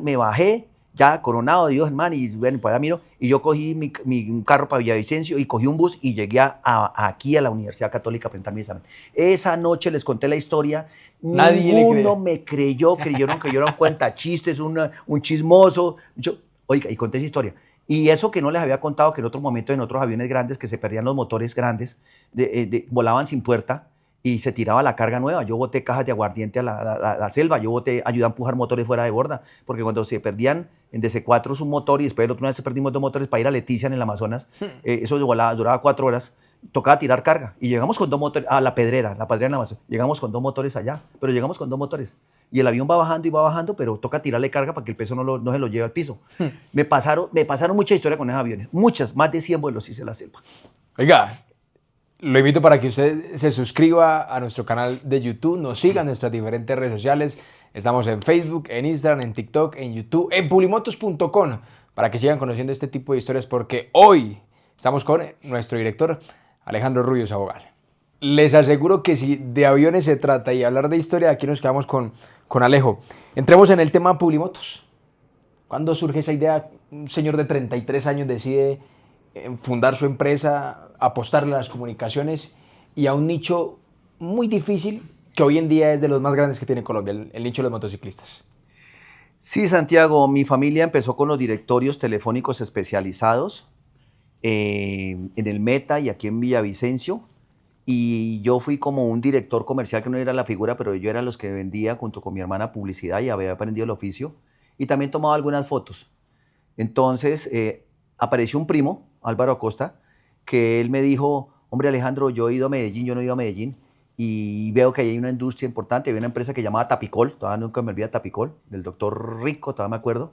me bajé, ya coronado, Dios, hermano, y bueno, pues miro, y yo cogí un carro para Villavicencio y cogí un bus y llegué aquí a la Universidad Católica a presentar mi examen. Esa noche les conté la historia, ninguno me creyó, creyeron que yo era un cuentachistes, un chismoso. Oiga, y conté esa historia. Y eso que no les había contado, que en otro momento en otros aviones grandes que se perdían los motores grandes, volaban sin puerta y se tiraba la carga nueva. Yo boté cajas de aguardiente a la selva, yo ayudé a empujar motores fuera de borda, porque cuando se perdían en DC4 un motor y después el otro vez se perdimos 2 motores para ir a Leticia en el Amazonas, eso duraba 4 horas, tocaba tirar carga y llegamos con 2 motores a la Pedrera en el Amazonas, llegamos con 2 motores allá, pero llegamos con 2 motores. Y el avión va bajando, pero toca tirarle carga para que el peso no se lo lleve al piso. Me pasaron muchas historias con esos aviones, muchas, más de 100 vuelos hice la selva. Oiga, lo invito para que usted se suscriba a nuestro canal de YouTube, nos siga en nuestras diferentes redes sociales. Estamos en Facebook, en Instagram, en TikTok, en YouTube, en publimotos.com, para que sigan conociendo este tipo de historias, porque hoy estamos con nuestro director, Alejandro Rubio Sabogal. Les aseguro que si de aviones se trata y hablar de historia, aquí nos quedamos con Alejo. Entremos en el tema Publimotos. ¿Cuándo surge esa idea? Un señor de 33 años decide fundar su empresa, apostarle a las comunicaciones y a un nicho muy difícil que hoy en día es de los más grandes que tiene Colombia, el nicho de los motociclistas. Sí, Santiago, mi familia empezó con los directorios telefónicos especializados en el Meta y aquí en Villavicencio. Y yo fui como un director comercial, que no era la figura, pero yo era los que vendía junto con mi hermana publicidad y había aprendido el oficio. Y también tomaba algunas fotos. Entonces apareció un primo, Álvaro Acosta, que él me dijo, hombre Alejandro, yo he ido a Medellín, yo no he ido a Medellín, y veo que hay una industria importante, había una empresa que llamaba Tapicol, todavía nunca me olvida Tapicol, del doctor Rico, todavía me acuerdo,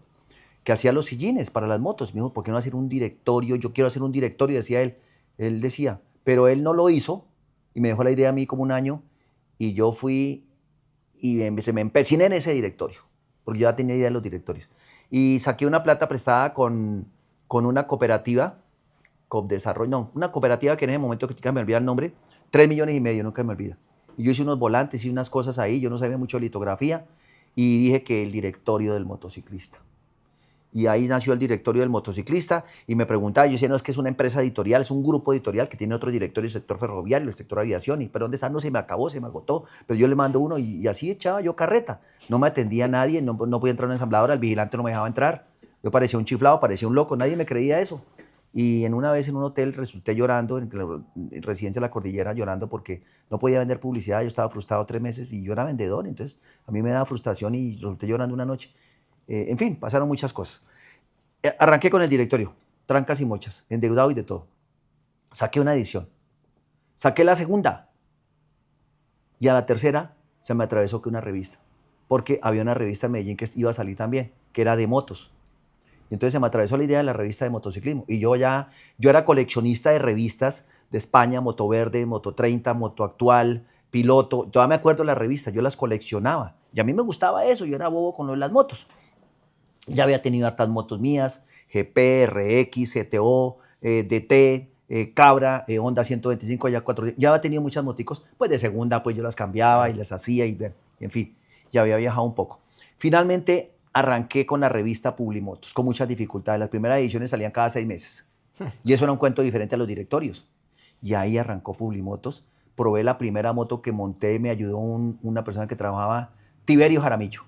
que hacía los sillines para las motos. Me dijo, ¿por qué no hacer un directorio? Yo quiero hacer un directorio, decía él. Él decía, pero él no lo hizo, y me dejó la idea a mí como un año, y yo fui y me empeciné en ese directorio, porque yo ya tenía idea de los directorios. Y saqué una plata prestada con una cooperativa, una cooperativa que en ese momento, que me olvida el nombre, 3,5 millones, nunca me olvida. Y yo hice unos volantes y unas cosas ahí, yo no sabía mucho de litografía, y dije que el directorio del motociclista. Y ahí nació el directorio del motociclista y me preguntaba, yo decía, no, es que es una empresa editorial, es un grupo editorial que tiene otro directorio del sector ferroviario, el sector aviación, y pero ¿dónde está? No, se me acabó, se me agotó, pero yo le mando uno y así echaba yo carreta. No me atendía nadie, no podía entrar a una ensambladora, el vigilante no me dejaba entrar, yo parecía un chiflado, parecía un loco, nadie me creía eso. Y una vez en un hotel resulté llorando, en Residencia de la Cordillera, llorando porque no podía vender publicidad, yo estaba frustrado 3 meses y yo era vendedor, entonces a mí me daba frustración y resulté llorando una noche. En fin, pasaron muchas cosas. Arranqué con el directorio, trancas y mochas, endeudado y de todo. Saqué una edición. Saqué la segunda. Y a la tercera se me atravesó que una revista. Porque había una revista en Medellín que iba a salir también, que era de motos. Y entonces se me atravesó la idea de la revista de motociclismo. Y yo era coleccionista de revistas de España, Moto Verde, Moto 30, Moto Actual, Piloto. Todavía me acuerdo de las revistas, yo las coleccionaba. Y a mí me gustaba eso, yo era bobo con las motos. Ya había tenido hartas motos mías, GP, RX, GTO, DT, Cabra, Honda 125, ya 4, ya había tenido muchas moticos, pues de segunda pues yo las cambiaba y las hacía y bueno, en fin, ya había viajado un poco. Finalmente arranqué con la revista Publimotos, con muchas dificultades. Las primeras ediciones salían cada 6 meses y eso era un cuento diferente a los directorios. Y ahí arrancó Publimotos. Probé la primera moto que monté, me ayudó una persona que trabajaba, Tiberio Jaramillo,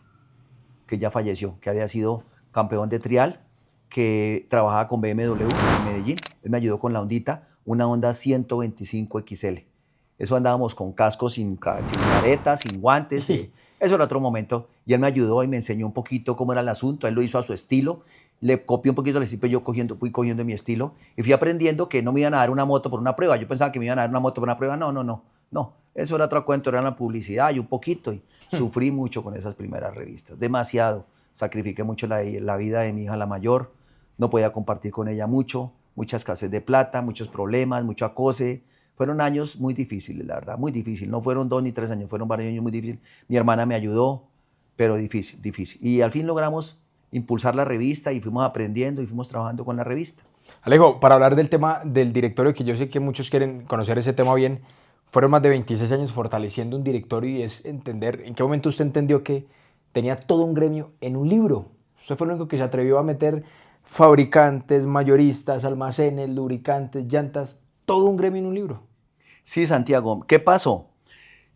que ya falleció, que había sido campeón de trial, que trabajaba con BMW en Medellín. Él me ayudó con la Hondita, una Honda 125 XL. Eso andábamos con cascos sin caretas, sin guantes. Eso era otro momento. Y él me ayudó y me enseñó un poquito cómo era el asunto. Él lo hizo a su estilo. Le copié un poquito el estilo, yo fui cogiendo mi estilo y fui aprendiendo que no me iban a dar una moto por una prueba. Yo pensaba que me iban a dar una moto por una prueba. No, no, no. No, eso era otro cuento, era la publicidad y un poquito. Y sufrí mucho con esas primeras revistas, demasiado. Sacrifiqué mucho la vida de mi hija, la mayor. No podía compartir con ella mucho, mucha escasez de plata, muchos problemas, mucho acose. Fueron años muy difíciles, la verdad, muy difíciles. No fueron 2 ni 3 años, fueron varios años muy difíciles. Mi hermana me ayudó, pero difícil, difícil. Y al fin logramos impulsar la revista y fuimos aprendiendo y fuimos trabajando con la revista. Alejo, para hablar del tema del directorio, que yo sé que muchos quieren conocer ese tema bien, fueron más de 26 años fortaleciendo un directorio y es entender en qué momento usted entendió que tenía todo un gremio en un libro. Usted fue el único que se atrevió a meter fabricantes, mayoristas, almacenes, lubricantes, llantas, todo un gremio en un libro. Sí, Santiago, ¿qué pasó?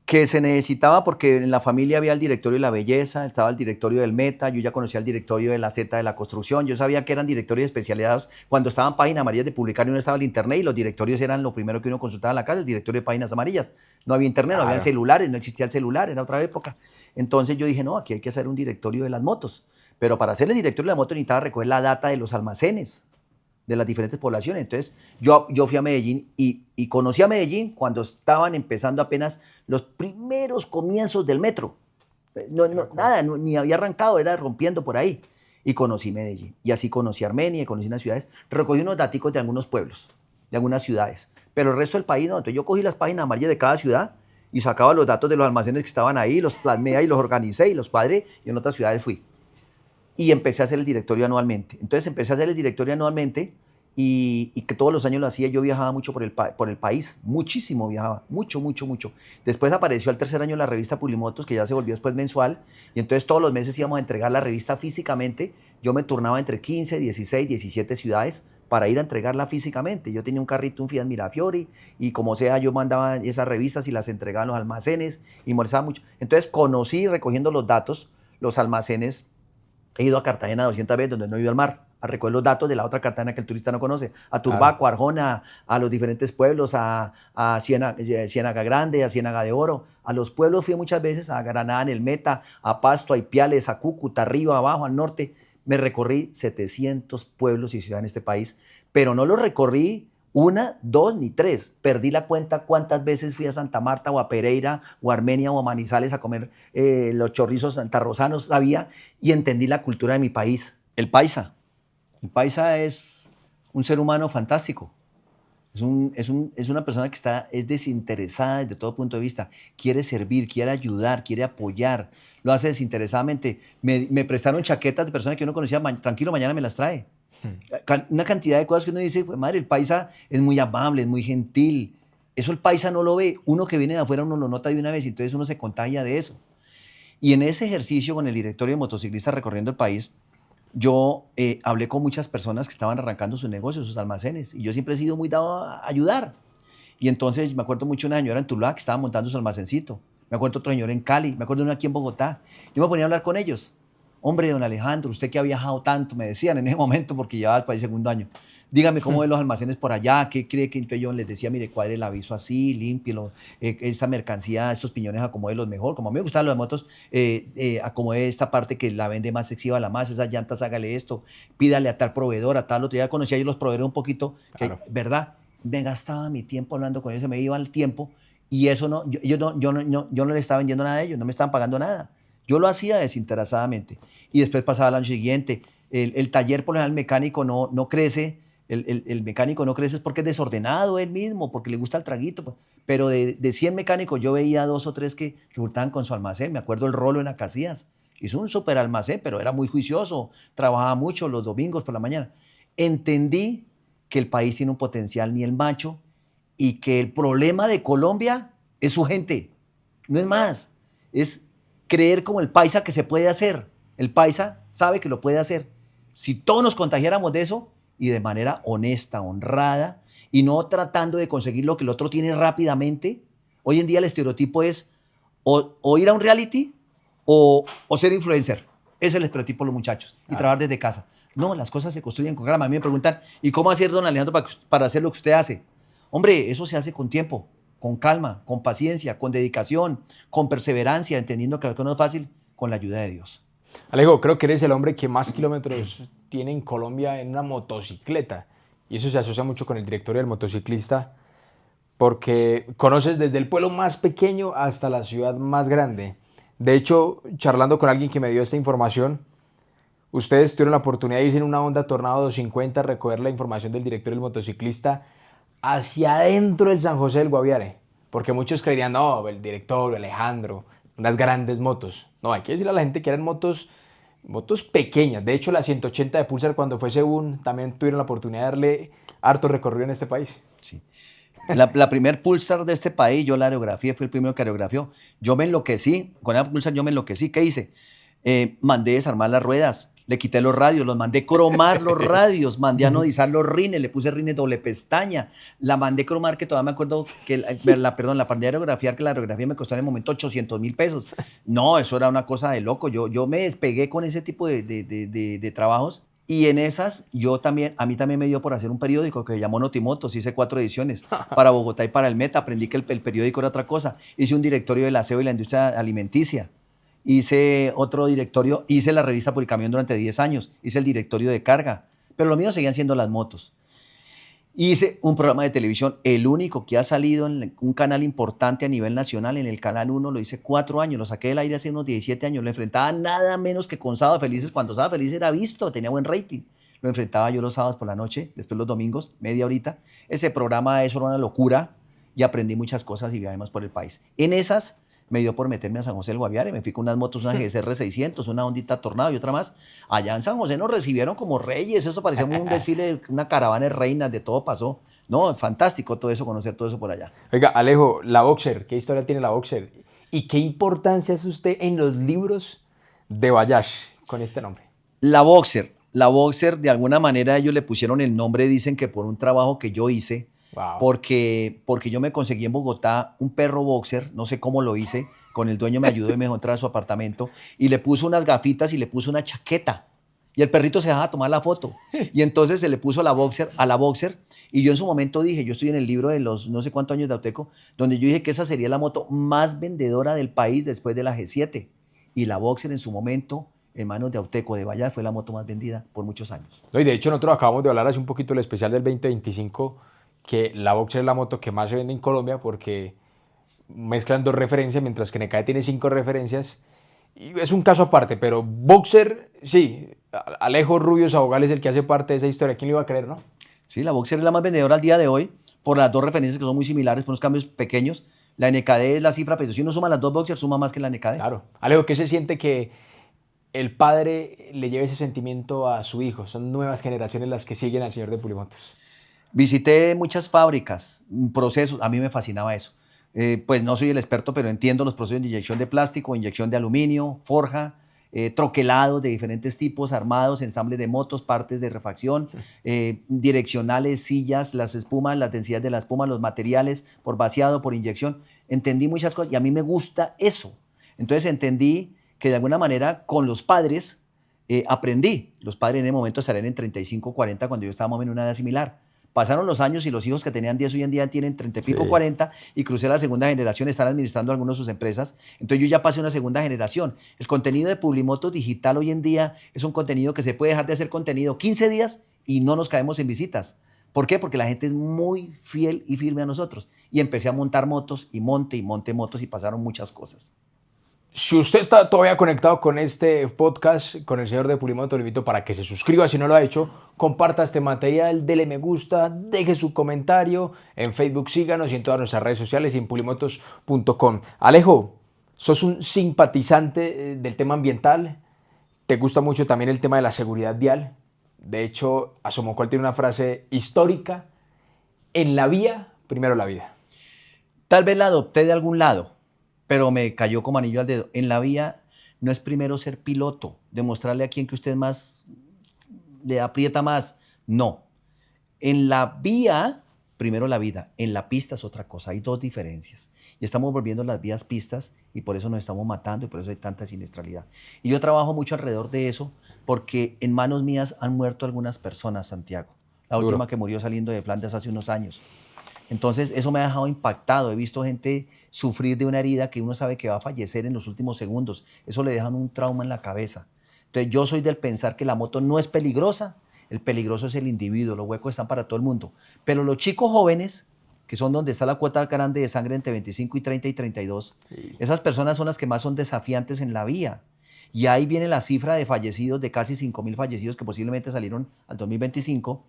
Que se necesitaba porque en la familia había el directorio de la belleza, estaba el directorio del Meta, yo ya conocía el directorio de la Z de la construcción, yo sabía que eran directorios especializados cuando estaban páginas amarillas de publicar y no estaba el internet y los directorios eran lo primero que uno consultaba en la casa, el directorio de páginas amarillas. No había internet, no había celulares, no existía el celular, era otra época. Entonces yo dije, no, aquí hay que hacer un directorio de las motos, pero para hacer el directorio de las motos necesitaba recoger la data de los almacenes de las diferentes poblaciones. Entonces, yo fui a Medellín y conocí a Medellín cuando estaban empezando apenas los primeros comienzos del metro. Nada, ni había arrancado, era rompiendo por ahí. Y conocí Medellín. Y así conocí Armenia, y conocí unas ciudades. Recogí unos daticos de algunos pueblos, de algunas ciudades. Pero el resto del país no. Entonces yo cogí las páginas amarillas de cada ciudad y sacaba los datos de los almacenes que estaban ahí, los plasmé y los organicé y los cuadré y en otras ciudades fui. Y empecé a hacer el directorio anualmente. Entonces empecé a hacer el directorio anualmente y que todos los años lo hacía. Yo viajaba mucho por el país, muchísimo viajaba, mucho, mucho, mucho. Después apareció al tercer año la revista Publimotos, que ya se volvió después mensual, y entonces todos los meses íbamos a entregar la revista físicamente. Yo me turnaba entre 15, 16, 17 ciudades para ir a entregarla físicamente. Yo tenía un carrito, un Fiat Mirafiori, y como sea, yo mandaba esas revistas y las entregaba en los almacenes, y molestaba mucho. Entonces conocí, recogiendo los datos, los almacenes. He ido a Cartagena 200 veces, donde no he ido al mar, a recoger los datos de la otra Cartagena que el turista no conoce, a Turbaco, a Arjona, a los diferentes pueblos, a Ciénaga Grande, a Ciénaga de Oro. A los pueblos fui muchas veces, a Granada en el Meta, a Pasto, a Ipiales, a Cúcuta, arriba, abajo, al norte. Me recorrí 700 pueblos y ciudades en este país, pero no los recorrí 1, 2 ni 3. Perdí la cuenta cuántas veces fui a Santa Marta o a Pereira o a Armenia o a Manizales a comer los chorizos santarrosanos, sabía, y entendí la cultura de mi país. El paisa. El paisa es un ser humano fantástico. Es una persona que es desinteresada desde todo punto de vista. Quiere servir, quiere ayudar, quiere apoyar. Lo hace desinteresadamente. Me prestaron chaquetas de personas que yo no conocía. Tranquilo, mañana me las trae. Una cantidad de cosas que uno dice, pues, madre, el paisa es muy amable, es muy gentil. Eso el paisa no lo ve. Uno que viene de afuera, uno lo nota de una vez y entonces uno se contagia de eso. Y en ese ejercicio con el directorio de motociclistas recorriendo el país, yo hablé con muchas personas que estaban arrancando sus negocios, sus almacenes, y yo siempre he sido muy dado a ayudar. Y entonces me acuerdo mucho de una señora en Tuluá que estaba montando su almacencito. Me acuerdo otro señor en Cali, me acuerdo de uno aquí en Bogotá. Yo me ponía a hablar con ellos. Hombre, don Alejandro, usted que ha viajado tanto, me decían en ese momento, porque llevaba el país segundo año. Dígame cómo ven los almacenes por allá, qué cree que. Entonces yo les decía, mire, cuadre el aviso así, límpielo, esta mercancía, estos piñones acomódelos mejor. Como a mí me gustaban las motos, acomode esta parte que la vende más, exhíbala más, esas llantas hágale esto, pídale a tal proveedor, a tal otro. Ya conocía yo los proveedores un poquito, Claro. ¿verdad? Me gastaba mi tiempo hablando con ellos, se me iba el tiempo y eso no, yo no le estaba vendiendo nada a ellos, no me estaban pagando nada. Yo lo hacía desinteresadamente. Y después pasaba al año siguiente. El taller, por ejemplo, el mecánico no crece. El mecánico no crece es porque es desordenado él mismo, porque le gusta el traguito. Pero de 100 mecánicos yo veía 2 o 3 que resultaban con su almacén. Me acuerdo el Rolo en Acacías. Hizo un súper almacén, pero era muy juicioso. Trabajaba mucho los domingos por la mañana. Entendí que el país tiene un potencial ni el macho y que el problema de Colombia es su gente. No es más, es creer como el paisa que se puede hacer. El paisa sabe que lo puede hacer. Si todos nos contagiáramos de eso y de manera honesta, honrada y no tratando de conseguir lo que el otro tiene rápidamente, hoy en día el estereotipo es o ir a un reality o ser influencer. Ese es el estereotipo de los muchachos. Y trabajar desde casa. No, las cosas se construyen con calma. A mí me preguntan, ¿y cómo hacer, don Alejandro, para hacer lo que usted hace? Hombre, eso se hace con tiempo, con calma, con paciencia, con dedicación, con perseverancia, entendiendo que no es fácil, con la ayuda de Dios. Alejo, creo que eres el hombre que más kilómetros tiene en Colombia en una motocicleta. Y eso se asocia mucho con el directorio del motociclista, porque conoces desde el pueblo más pequeño hasta la ciudad más grande. De hecho, charlando con alguien que me dio esta información, ustedes tuvieron la oportunidad de irse en una Honda Tornado 250 a recoger la información del directorio del motociclista hacia adentro del San José del Guaviare. Porque muchos creerían, no, el directorio, Alejandro, unas grandes motos. No, hay que decirle a la gente que eran motos pequeñas. De hecho, la 180 de Pulsar, cuando fue según, también tuvieron la oportunidad de darle harto recorrido en este país. Sí. La primer Pulsar de este país, yo la aerografié, fui el primero que aerografió. Yo me enloquecí, con la Pulsar yo me enloquecí. ¿Qué hice? Mandé desarmar las ruedas, le quité los radios, los mandé cromar los radios, mandé anodizar los rines, le puse rines doble pestaña, la mandé cromar, que todavía me acuerdo que la mandé aerografiar, que la aerografía me costó en el momento 800.000 pesos. No, eso era una cosa de loco. Yo me despegué con ese tipo de trabajos. Y en esas, a mí también me dio por hacer un periódico que se llamó Notimotos. Hice 4 ediciones para Bogotá y para el Meta. Aprendí que el periódico era otra cosa. Hice un directorio del aseo y la industria alimenticia. Hice otro directorio, hice la revista Puricamión durante 10 años. Hice el directorio de carga. Pero lo mío seguían siendo las motos. Hice un programa de televisión, el único que ha salido en un canal importante a nivel nacional, en el Canal 1, lo hice 4 años, lo saqué del aire hace unos 17 años, lo enfrentaba nada menos que con Sábado Felices, cuando Sábado Felices era visto, tenía buen rating. Lo enfrentaba yo los sábados por la noche, después los domingos, media horita. Ese programa, eso era una locura y aprendí muchas cosas y viajé más por el país. En esas me dio por meterme a San José del Guaviare, me fui con unas motos, una GSR 600, una Hondita Tornado y otra más. Allá en San José nos recibieron como reyes, eso parecía un desfile, una caravana de reinas, de todo pasó. No, fantástico todo eso, conocer todo eso por allá. Oiga, Alejo, la Boxer, ¿qué historia tiene la Boxer? ¿Y qué importancia es usted en los libros de Bayash con este nombre? La Boxer, de alguna manera ellos le pusieron el nombre, dicen que por un trabajo que yo hice, Wow. porque yo me conseguí en Bogotá un perro boxer, no sé cómo lo hice, con el dueño me ayudó y me dejó entrar a su apartamento, y le puso unas gafitas y le puso una chaqueta, y el perrito se dejaba tomar la foto, y entonces se le puso a la Boxer, y yo en su momento dije, yo estoy en el libro de los no sé cuántos años de Auteco, donde yo dije que esa sería la moto más vendedora del país después de la G7, y la Boxer en su momento, en manos de Auteco de Valle, fue la moto más vendida por muchos años. No, y de hecho nosotros acabamos de hablar hace un poquito del especial del 2025, que la Boxer es la moto que más se vende en Colombia porque mezclan 2 referencias, mientras que NKD tiene 5 referencias. Y es un caso aparte, pero Boxer, sí, Alejo Rubio Sabogal es el que hace parte de esa historia. ¿Quién lo iba a creer, no? Sí, la Boxer es la más vendedora al día de hoy por las 2 referencias que son muy similares, por unos cambios pequeños. La NKD es la cifra, pero si uno suma las 2 Boxer, suma más que la NKD. Claro. Alejo, ¿qué se siente que el padre le lleve ese sentimiento a su hijo? Son nuevas generaciones las que siguen al señor de Pulimotos. Visité muchas fábricas, procesos, a mí me fascinaba eso. Pues no soy el experto, pero entiendo los procesos de inyección de plástico, inyección de aluminio, forja, troquelados de diferentes tipos, armados, ensambles de motos, partes de refacción, direccionales, sillas, las espumas, las densidades de la espuma, los materiales, por vaciado, por inyección. Entendí muchas cosas y a mí me gusta eso. Entonces entendí que de alguna manera con los padres aprendí. Los padres en ese momento estarían en 35, 40 cuando yo estaba más o menos en una edad similar. Pasaron los años y los hijos que tenían 10 hoy en día tienen 30 y pico, sí. 40 y crucé la segunda generación, están administrando algunas de sus empresas. Entonces yo ya pasé una segunda generación. El contenido de Publimotos digital hoy en día es un contenido que se puede dejar de hacer contenido 15 días y no nos caemos en visitas. ¿Por qué? Porque la gente es muy fiel y firme a nosotros. Y empecé a montar motos y monte motos y pasaron muchas cosas. Si usted está todavía conectado con este podcast, con el señor de Pulimotos, lo invito para que se suscriba si no lo ha hecho, comparta este material, dele me gusta, deje su comentario, en Facebook síganos y en todas nuestras redes sociales y en pulimotos.com. Alejo, sos un simpatizante del tema ambiental, te gusta mucho también el tema de la seguridad vial. De hecho, Asomocol tiene una frase histórica: en la vía, primero la vida. Tal vez la adopté de algún lado, pero me cayó como anillo al dedo. En la vía no es primero ser piloto, demostrarle a quien que usted más le aprieta más. No. En la vía, primero la vida. En la pista es otra cosa. Hay dos diferencias. Y estamos volviendo las vías pistas y por eso nos estamos matando y por eso hay tanta siniestralidad. Y yo trabajo mucho alrededor de eso porque en manos mías han muerto algunas personas, Santiago. La Duro. última que murió saliendo de Flandes hace unos años. Entonces, eso me ha dejado impactado. He visto gente sufrir de una herida que uno sabe que va a fallecer en los últimos segundos. Eso le deja un trauma en la cabeza. Entonces, yo soy del pensar que la moto no es peligrosa. El peligroso es el individuo. Los huecos están para todo el mundo. Pero los chicos jóvenes, que son donde está la cuota grande de sangre entre 25 y 30 y 32, Sí. esas personas son las que más son desafiantes en la vía. Y ahí viene la cifra de fallecidos, de casi 5.000 fallecidos que posiblemente salieron al 2025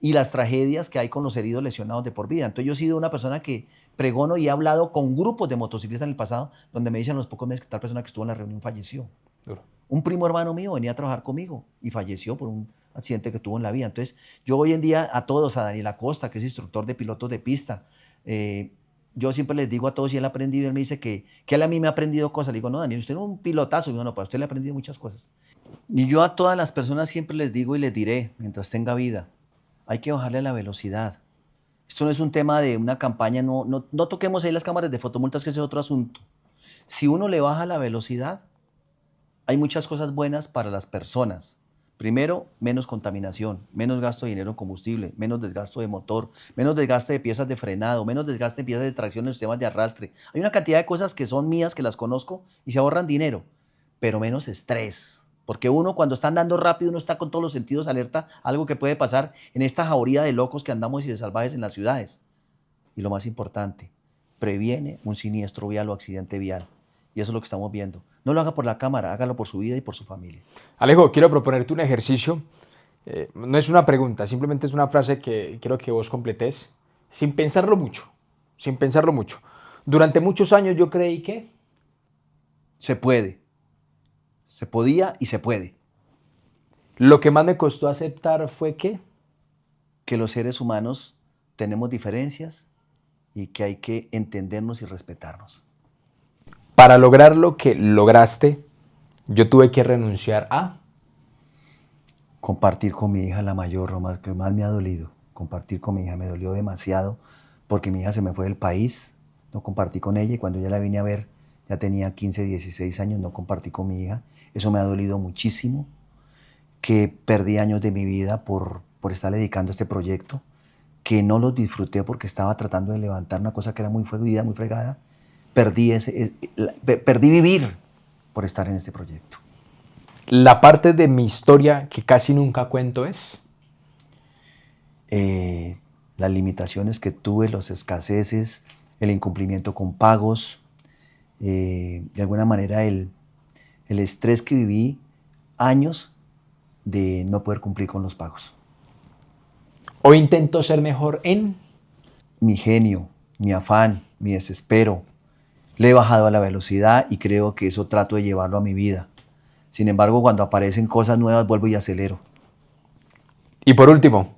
y las tragedias que hay con los heridos lesionados de por vida. Entonces yo he sido una persona que pregono y he hablado con grupos de motociclistas en el pasado donde me dicen a los pocos meses que tal persona que estuvo en la reunión falleció. Duro. Un primo hermano mío venía a trabajar conmigo y falleció por un accidente que tuvo en la vía. Entonces yo hoy en día a todos, a Daniel Acosta, que es instructor de pilotos de pista, yo siempre les digo a todos y él ha aprendido, él me dice que él a mí me ha aprendido cosas. Le digo, no, Daniel, usted es un pilotazo. Y digo, no, para usted le ha aprendido muchas cosas. Y yo a todas las personas siempre les digo y les diré, mientras tenga vida, hay que bajarle la velocidad. Esto no es un tema de una campaña, no toquemos ahí las cámaras de fotomultas, que ese es otro asunto. Si uno le baja la velocidad, hay muchas cosas buenas para las personas. Primero, menos contaminación, menos gasto de dinero en combustible, menos desgasto de motor, menos desgaste de piezas de frenado, menos desgaste de piezas de tracción en sistemas de arrastre. Hay una cantidad de cosas que son mías, que las conozco y se ahorran dinero, pero menos estrés. Porque uno cuando está andando rápido, uno está con todos los sentidos alerta a algo que puede pasar en esta jauría de locos que andamos y de salvajes en las ciudades. Y lo más importante, previene un siniestro vial o accidente vial. Y eso es lo que estamos viendo. No lo haga por la cámara, hágalo por su vida y por su familia. Alejo, quiero proponerte un ejercicio. No es una pregunta, simplemente es una frase que quiero que vos completes sin pensarlo mucho. Sin pensarlo mucho. Durante muchos años yo creí que... Se puede. Se podía y se puede. Lo que más me costó aceptar fue que... Que los seres humanos tenemos diferencias y que hay que entendernos y respetarnos. Para lograr lo que lograste, yo tuve que renunciar a... Compartir con mi hija la mayor, lo más que más me ha dolido. Compartir con mi hija me dolió demasiado porque mi hija se me fue del país. No compartí con ella y cuando ya la vine a ver, ya tenía 15, 16 años, no compartí con mi hija. Eso me ha dolido muchísimo, que perdí años de mi vida por estar dedicando a este proyecto, que no los disfruté porque estaba tratando de levantar una cosa que era muy fluida, muy fregada. Perdí vivir por estar en este proyecto. La parte de mi historia que casi nunca cuento es... Las limitaciones que tuve, las escaseces, el incumplimiento con pagos, de alguna manera el estrés que viví años de no poder cumplir con los pagos. Hoy intento ser mejor en... Mi genio, mi afán, mi desespero, le he bajado a la velocidad y creo que eso trato de llevarlo a mi vida. Sin embargo, cuando aparecen cosas nuevas, vuelvo y acelero. Y por último,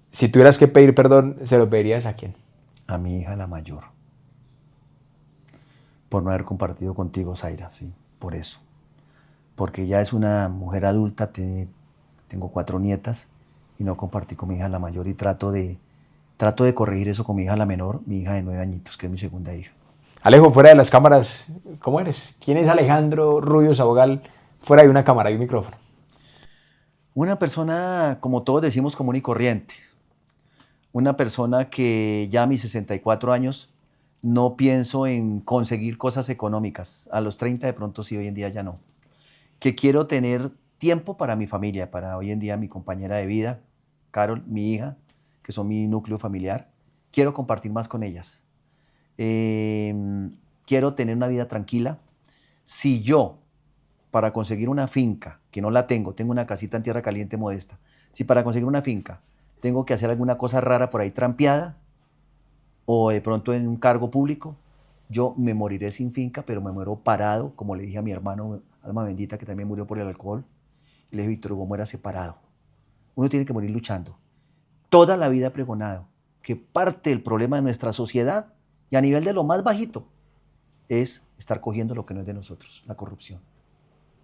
si tuvieras que pedir perdón, ¿se lo pedirías a quién? A mi hija la mayor. Por no haber compartido contigo, Zaira, sí, por eso. Porque ya es una mujer adulta, tengo 4 nietas y no compartí con mi hija la mayor y trato de corregir eso con mi hija la menor, mi hija de 9 añitos, que es mi segunda hija. Alejo, fuera de las cámaras, ¿cómo eres? ¿Quién es Alejandro Rubio Sabogal fuera de una cámara y un micrófono? Una persona, como todos decimos, común y corriente. Una persona que ya a mis 64 años no pienso en conseguir cosas económicas. A los 30 de pronto sí, hoy en día ya no. Que quiero tener tiempo para mi familia, para hoy en día mi compañera de vida, Carol, mi hija, que son mi núcleo familiar. Quiero compartir más con ellas. Quiero tener una vida tranquila. Si yo, para conseguir una finca, que no la tengo una casita en tierra caliente modesta, si para conseguir una finca tengo que hacer alguna cosa rara por ahí trampeada, o de pronto en un cargo público, yo me moriré sin finca, pero me muero parado, como le dije a mi hermano, alma bendita, que también murió por el alcohol, y le dije, Víctor Hugo, muera separado. uno tiene que morir luchando. Toda la vida he pregonado que parte del problema de nuestra sociedad, y a nivel de lo más bajito, es estar cogiendo lo que no es de nosotros, la corrupción.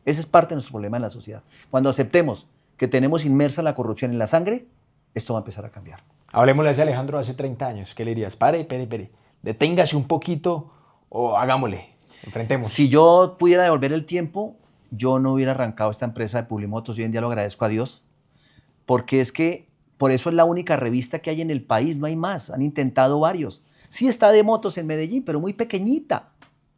Ese es parte de nuestro problema en la sociedad. Cuando aceptemos que tenemos inmersa la corrupción en la sangre, esto va a empezar a cambiar. Hablemosle a ese Alejandro hace 30 años. ¿Qué le dirías? Pare. Deténgase un poquito o hagámosle. Enfrentemos. Si yo pudiera devolver el tiempo, yo no hubiera arrancado esta empresa de Publimotos. Hoy en día lo agradezco a Dios, porque es que por eso es la única revista que hay en el país, no hay más. Han intentado varios. Sí está de motos en Medellín, pero muy pequeñita,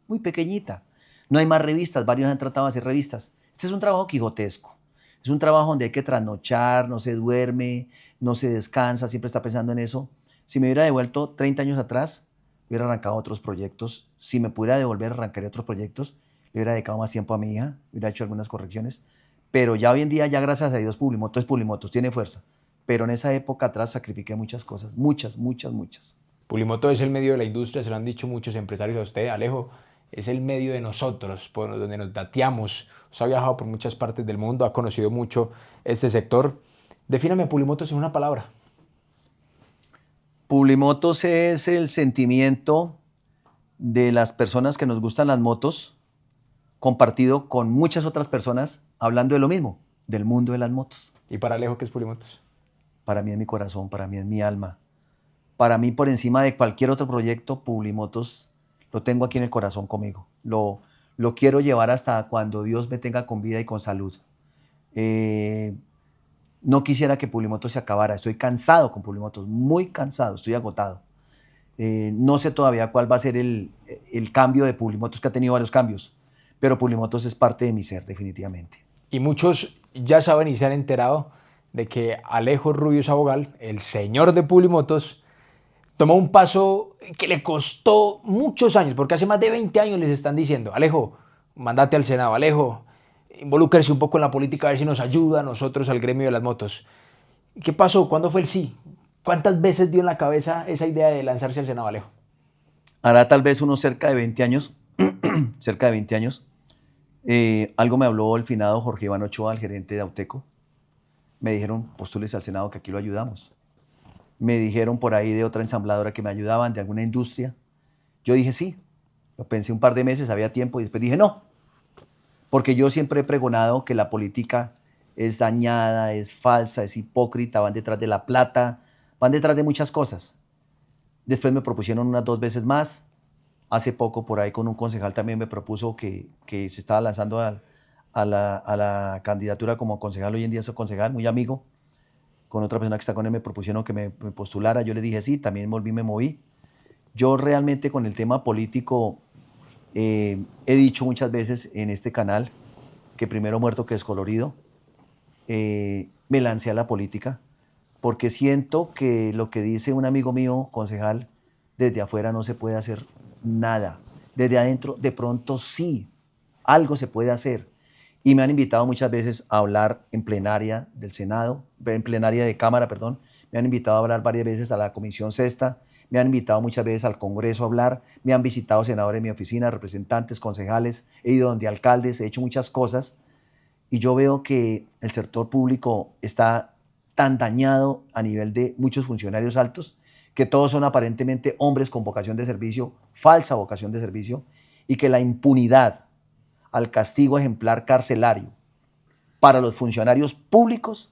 muy pequeñita. No hay más revistas, varios han tratado de hacer revistas. Este es un trabajo quijotesco. Es un trabajo donde hay que trasnochar, no se duerme, no se descansa, siempre está pensando en eso. Si me hubiera devuelto 30 años atrás, hubiera arrancado otros proyectos. Si me pudiera devolver, arrancaría otros proyectos. Le hubiera dedicado más tiempo a mi hija, hubiera hecho algunas correcciones. Pero ya hoy en día, ya gracias a Dios, Publimotos es Publimotos, tiene fuerza. Pero en esa época atrás sacrifiqué muchas cosas, muchas. Publimoto es el medio de la industria, se lo han dicho muchos empresarios a usted, Alejo. Es el medio de nosotros, por donde nos dateamos. Usted ha viajado por muchas partes del mundo, ha conocido mucho este sector. Defíname Publimotos en una palabra. Publimotos es el sentimiento de las personas que nos gustan las motos, compartido con muchas otras personas hablando de lo mismo, del mundo de las motos. ¿Y para Alejo qué es Publimotos? Para mí es mi corazón, para mí es mi alma. Para mí, por encima de cualquier otro proyecto, Publimotos lo tengo aquí en el corazón conmigo. Lo quiero llevar hasta cuando Dios me tenga con vida y con salud. No quisiera que Publimotos se acabara. Estoy cansado con Publimotos, muy cansado, estoy agotado. No sé todavía cuál va a ser el cambio de Publimotos, que ha tenido varios cambios, pero Publimotos es parte de mi ser, definitivamente. Y muchos ya saben y se han enterado de que Alejo Rubio Sabogal, el señor de Publimotos, tomó un paso que le costó muchos años, porque hace más de 20 años les están diciendo, Alejo, mandate al Senado, Alejo, involúcrese un poco en la política a ver si nos ayuda a nosotros al gremio de las motos. ¿Qué pasó? ¿Cuándo fue el sí? ¿Cuántas veces dio en la cabeza esa idea de lanzarse al Senado, Alejo? Hará tal vez unos cerca de 20 años, cerca de 20 años. Algo me habló el finado Jorge Iván Ochoa, el gerente de Auteco. Me dijeron, postúlese al Senado que aquí lo ayudamos. Me dijeron por ahí de otra ensambladora que me ayudaban, de alguna industria. Yo dije sí, lo pensé un par de meses, había tiempo, y después dije no. Porque yo siempre he pregonado que la política es dañada, es falsa, es hipócrita, van detrás de la plata, van detrás de muchas cosas. Después me propusieron unas 2 veces más. Hace poco por ahí con un concejal también me propuso que se estaba lanzando a la candidatura como concejal, hoy en día soy concejal, muy amigo. Con otra persona que está con él me propusieron que me postulara, yo le dije sí, también me moví. Yo realmente con el tema político he dicho muchas veces en este canal que primero muerto que descolorido. Me lancé a la política porque siento que lo que dice un amigo mío, concejal, desde afuera no se puede hacer nada. Desde adentro de pronto sí, algo se puede hacer. Y me han invitado muchas veces a hablar en plenaria del Senado, en plenaria de Cámara, perdón. Me han invitado a hablar varias veces a la Comisión Sexta, me han invitado muchas veces al Congreso a hablar, me han visitado senadores en mi oficina, representantes, concejales, he ido donde alcaldes, he hecho muchas cosas y yo veo que el sector público está tan dañado a nivel de muchos funcionarios altos, que todos son aparentemente hombres con vocación de servicio, falsa vocación de servicio, y que la impunidad al castigo ejemplar carcelario para los funcionarios públicos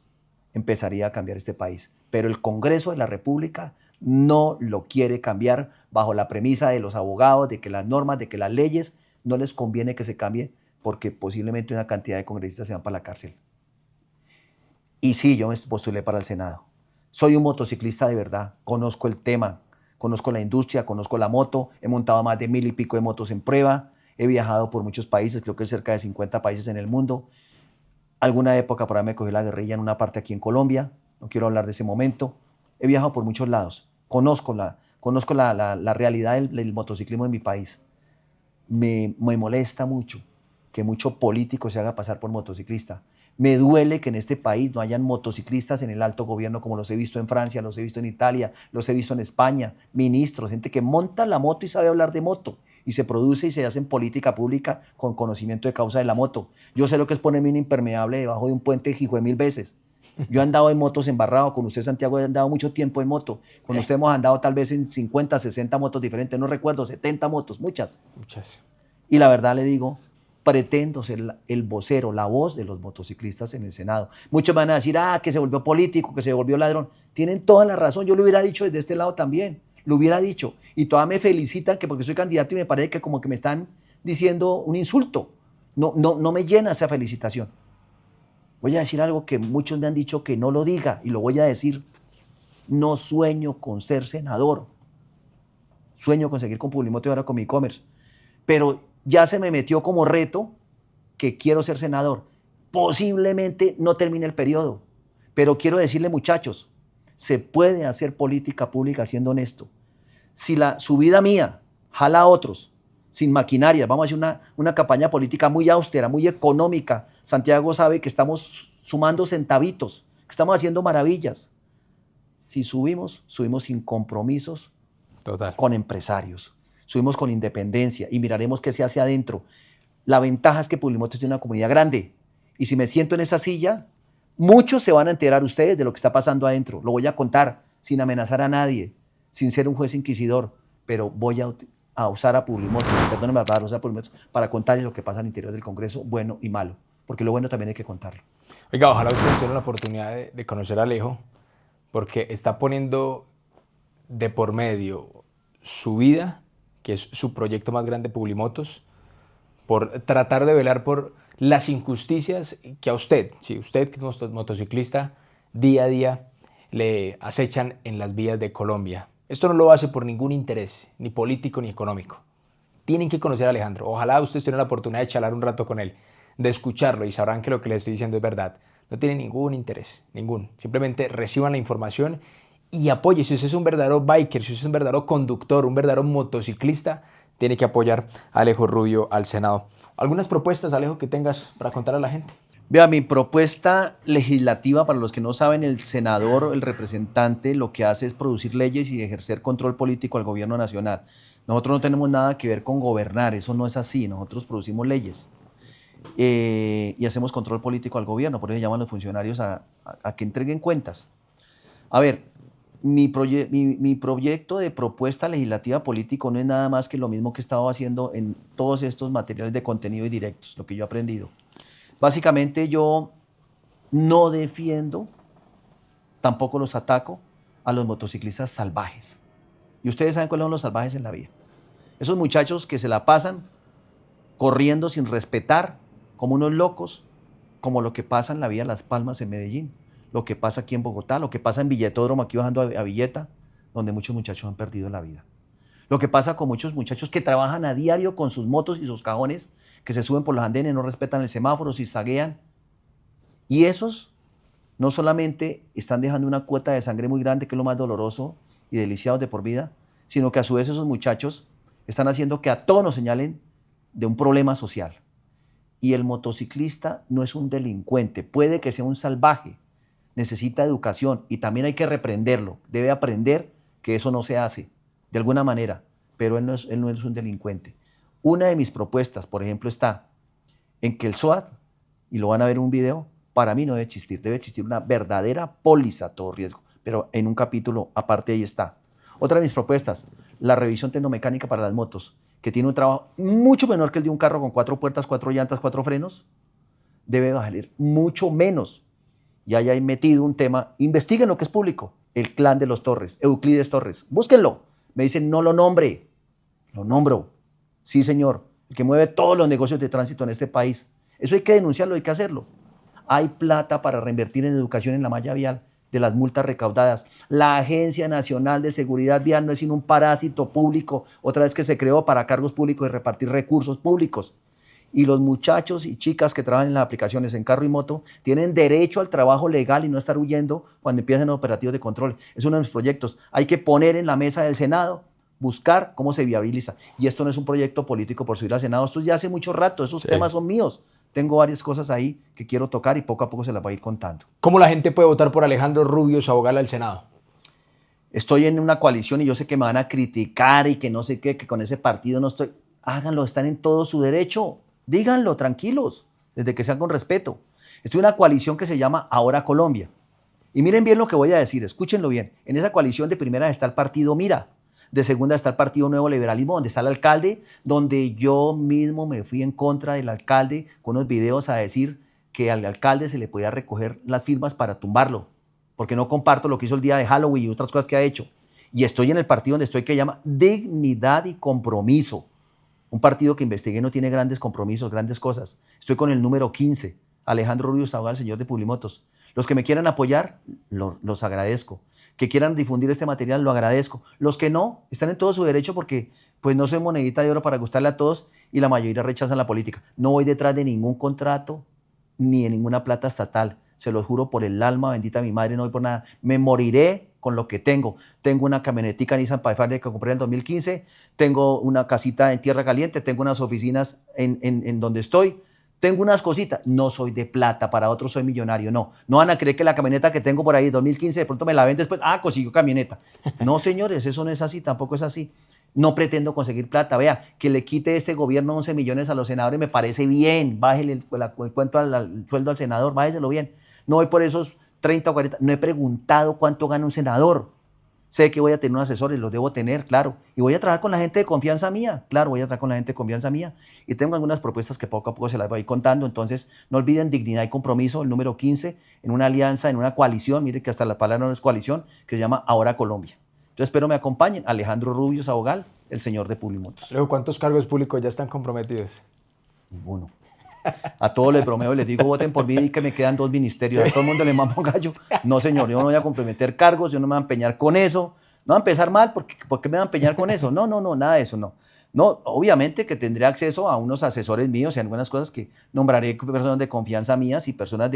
empezaría a cambiar este país. Pero el Congreso de la República no lo quiere cambiar bajo la premisa de los abogados, de que las normas, de que las leyes no les conviene que se cambie porque posiblemente una cantidad de congresistas se van para la cárcel. Y sí, yo me postulé para el Senado. Soy un motociclista de verdad, conozco el tema, conozco la industria, conozco la moto, he montado más de 1000 y pico de motos en prueba, he viajado por muchos países, creo que cerca de 50 países en el mundo. Alguna época por ahí me cogió la guerrilla en una parte aquí en Colombia, no quiero hablar de ese momento. He viajado por muchos lados, conozco la realidad del motociclismo en mi país. Me molesta mucho que mucho político se haga pasar por motociclista. Me duele que en este país no hayan motociclistas en el alto gobierno como los he visto en Francia, los he visto en Italia, los he visto en España, ministros, gente que monta la moto y sabe hablar de moto y se produce y se hace en política pública con conocimiento de causa de la moto. Yo sé lo que es ponerme un impermeable debajo de un puente hijo de 1000 veces Yo he andado en motos embarrado, con usted Santiago he andado mucho tiempo en moto, con usted hemos andado tal vez en 50, 60 motos diferentes, no recuerdo, 70 motos, muchas. Muchas. Y la verdad le digo, pretendo ser el vocero, la voz de los motociclistas en el Senado. Muchos van a decir, que se volvió político, que se volvió ladrón. Tienen toda la razón, yo lo hubiera dicho desde este lado también, lo hubiera dicho. Y todas me felicitan que porque soy candidato y me parece que como que me están diciendo un insulto. No me llena esa felicitación. Voy a decir algo que muchos me han dicho que no lo diga y lo voy a decir. No sueño con ser senador. Sueño con seguir con Publimoto y ahora con mi e-commerce. Pero ya se me metió como reto que quiero ser senador. Posiblemente no termine el periodo, pero quiero decirle, muchachos, se puede hacer política pública siendo honesto. Si la subida mía jala a otros, sin maquinaria, vamos a hacer una campaña política muy austera, muy económica. Santiago sabe que estamos sumando centavitos, que estamos haciendo maravillas. Si subimos sin compromisos Total. con empresarios. Subimos con independencia y miraremos qué se hace adentro. La ventaja es que Publimoto tiene una comunidad grande. Y si me siento en esa silla, muchos se van a enterar ustedes de lo que está pasando adentro. Lo voy a contar sin amenazar a nadie, sin ser un juez inquisidor, pero voy a usar a Publimoto, perdónenme la palabra, usar a Publimoto para contarles lo que pasa al interior del Congreso, bueno y malo, porque lo bueno también hay que contarlo. Oiga, ojalá ustedes tuvieran la oportunidad de conocer a Alejo, porque está poniendo de por medio su vida, que es su proyecto más grande, Publimotos, por tratar de velar por las injusticias que a usted, si usted que es motociclista, día a día le acechan en las vías de Colombia. Esto no lo hace por ningún interés, ni político ni económico. Tienen que conocer a Alejandro. Ojalá ustedes tengan la oportunidad de charlar un rato con él, de escucharlo y sabrán que lo que les estoy diciendo es verdad. No tiene ningún interés, ningún. Simplemente reciban la información y apoye. Si usted es un verdadero biker, si usted es un verdadero conductor, un verdadero motociclista, tiene que apoyar a Alejo Rubio al Senado. ¿Algunas propuestas, Alejo, que tengas para contar a la gente? Vea, mi propuesta legislativa, para los que no saben, el senador o el representante lo que hace es producir leyes y ejercer control político al gobierno nacional. Nosotros no tenemos nada que ver con gobernar, eso no es así, nosotros producimos leyes y hacemos control político al gobierno, por eso llaman a los funcionarios a que entreguen cuentas. A ver, mi proyecto de propuesta legislativa político no es nada más que lo mismo que he estado haciendo en todos estos materiales de contenido y directos, lo que yo he aprendido. Básicamente yo no defiendo, tampoco los ataco a los motociclistas salvajes. Y ustedes saben cuáles son los salvajes en la vía. Esos muchachos que se la pasan corriendo sin respetar, como unos locos, como lo que pasa en la vía Las Palmas en Medellín, lo que pasa aquí en Bogotá, lo que pasa en Villetódromo, aquí bajando a Villeta, donde muchos muchachos han perdido la vida. Lo que pasa con muchos muchachos que trabajan a diario con sus motos y sus cajones, que se suben por los andenes, no respetan el semáforo, zigzaguean. Y esos no solamente están dejando una cuota de sangre muy grande, que es lo más doloroso y deliciado de por vida, sino que a su vez esos muchachos están haciendo que a todos nos señalen de un problema social. Y el motociclista no es un delincuente, puede que sea un salvaje, necesita educación y también hay que reprenderlo, debe aprender que eso no se hace de alguna manera, pero él no es un delincuente. Una de mis propuestas, por ejemplo, está en que el SOAT, y lo van a ver en un video, para mí no debe existir una verdadera póliza a todo riesgo, pero en un capítulo aparte ahí está. Otra de mis propuestas, la revisión tecnomecánica para las motos, que tiene un trabajo mucho menor que el de un carro con 4 puertas, 4 llantas, 4 frenos, debe valer mucho menos. Y ahí hay metido un tema, investiguen lo que es público, el clan de los Torres, Euclides Torres, búsquenlo. Me dicen, no lo nombre, lo nombro. Sí, señor, el que mueve todos los negocios de tránsito en este país. Eso hay que denunciarlo, hay que hacerlo. Hay plata para reinvertir en educación en la malla vial de las multas recaudadas. La Agencia Nacional de Seguridad Vial no es sino un parásito público, otra vez que se creó para cargos públicos y repartir recursos públicos. Y los muchachos y chicas que trabajan en las aplicaciones en carro y moto tienen derecho al trabajo legal y no estar huyendo cuando empiezan operativos de control. Es uno de mis proyectos. Hay que poner en la mesa del Senado, buscar cómo se viabiliza. Y esto no es un proyecto político por subir al Senado, esto ya hace mucho rato, esos temas son míos. Tengo varias cosas ahí que quiero tocar y poco a poco se las voy a ir contando. ¿Cómo la gente puede votar por Alejandro Rubio Sabogal al Senado? Estoy en una coalición y yo sé que me van a criticar y que no sé qué, que con ese partido no estoy. Háganlo, están en todo su derecho. Díganlo, tranquilos, desde que sean con respeto. Estoy en una coalición que se llama Ahora Colombia. Y miren bien lo que voy a decir, escúchenlo bien. En esa coalición de primera está el partido Mira, de segunda está el partido Nuevo Liberalismo, donde está el alcalde, donde yo mismo me fui en contra del alcalde con unos videos a decir que al alcalde se le podía recoger las firmas para tumbarlo, porque no comparto lo que hizo el día de Halloween y otras cosas que ha hecho. Y estoy en el partido donde estoy, que llama Dignidad y Compromiso. Un partido que investigué no tiene grandes compromisos, grandes cosas. Estoy con el número 15, Alejandro Rubio Sabogal, señor de Publimotos. Los que me quieran apoyar, los agradezco. Que quieran difundir este material, lo agradezco. Los que no, están en todo su derecho porque pues no soy monedita de oro para gustarle a todos y la mayoría rechazan la política. No voy detrás de ningún contrato ni de ninguna plata estatal. Se los juro por el alma bendita de mi madre, no voy por nada. Me moriré con lo que tengo. Tengo una camionetica Nissan Pathfinder que compré en 2015, tengo una casita en Tierra Caliente, tengo unas oficinas en donde estoy, tengo unas cositas. No soy de plata, para otros soy millonario, no. No van a creer que la camioneta que tengo por ahí, 2015, de pronto me la ven después, consiguió camioneta. No, señores, eso no es así, tampoco es así. No pretendo conseguir plata. Vea, que le quite este gobierno 11 millones a los senadores me parece bien. Bájele el cuento al sueldo al senador, bájeselo bien. No voy por esos 30 o 40. No he preguntado cuánto gana un senador. Sé que voy a tener un asesor y los debo tener, claro. Y voy a trabajar con la gente de confianza mía. Claro, voy a trabajar con la gente de confianza mía. Y tengo algunas propuestas que poco a poco se las voy contando. Entonces, no olviden Dignidad y Compromiso, el número 15, en una alianza, en una coalición. Mire que hasta la palabra no es coalición, que se llama Ahora Colombia. Entonces, espero me acompañen. Alejandro Rubio Sabogal, el señor de Publimotos. Luego, ¿cuántos cargos públicos ya están comprometidos? Ninguno. A todos les bromeo y les digo, voten por mí y que me quedan 2 ministerios. A todo el mundo le mamo gallo. No, señor, yo no voy a comprometer cargos, yo no me voy a empeñar con eso. No voy a empezar mal, ¿por qué me voy a empeñar con eso? No, nada de eso, no. No, obviamente que tendré acceso a unos asesores míos y algunas cosas que nombraré personas de confianza mías y personas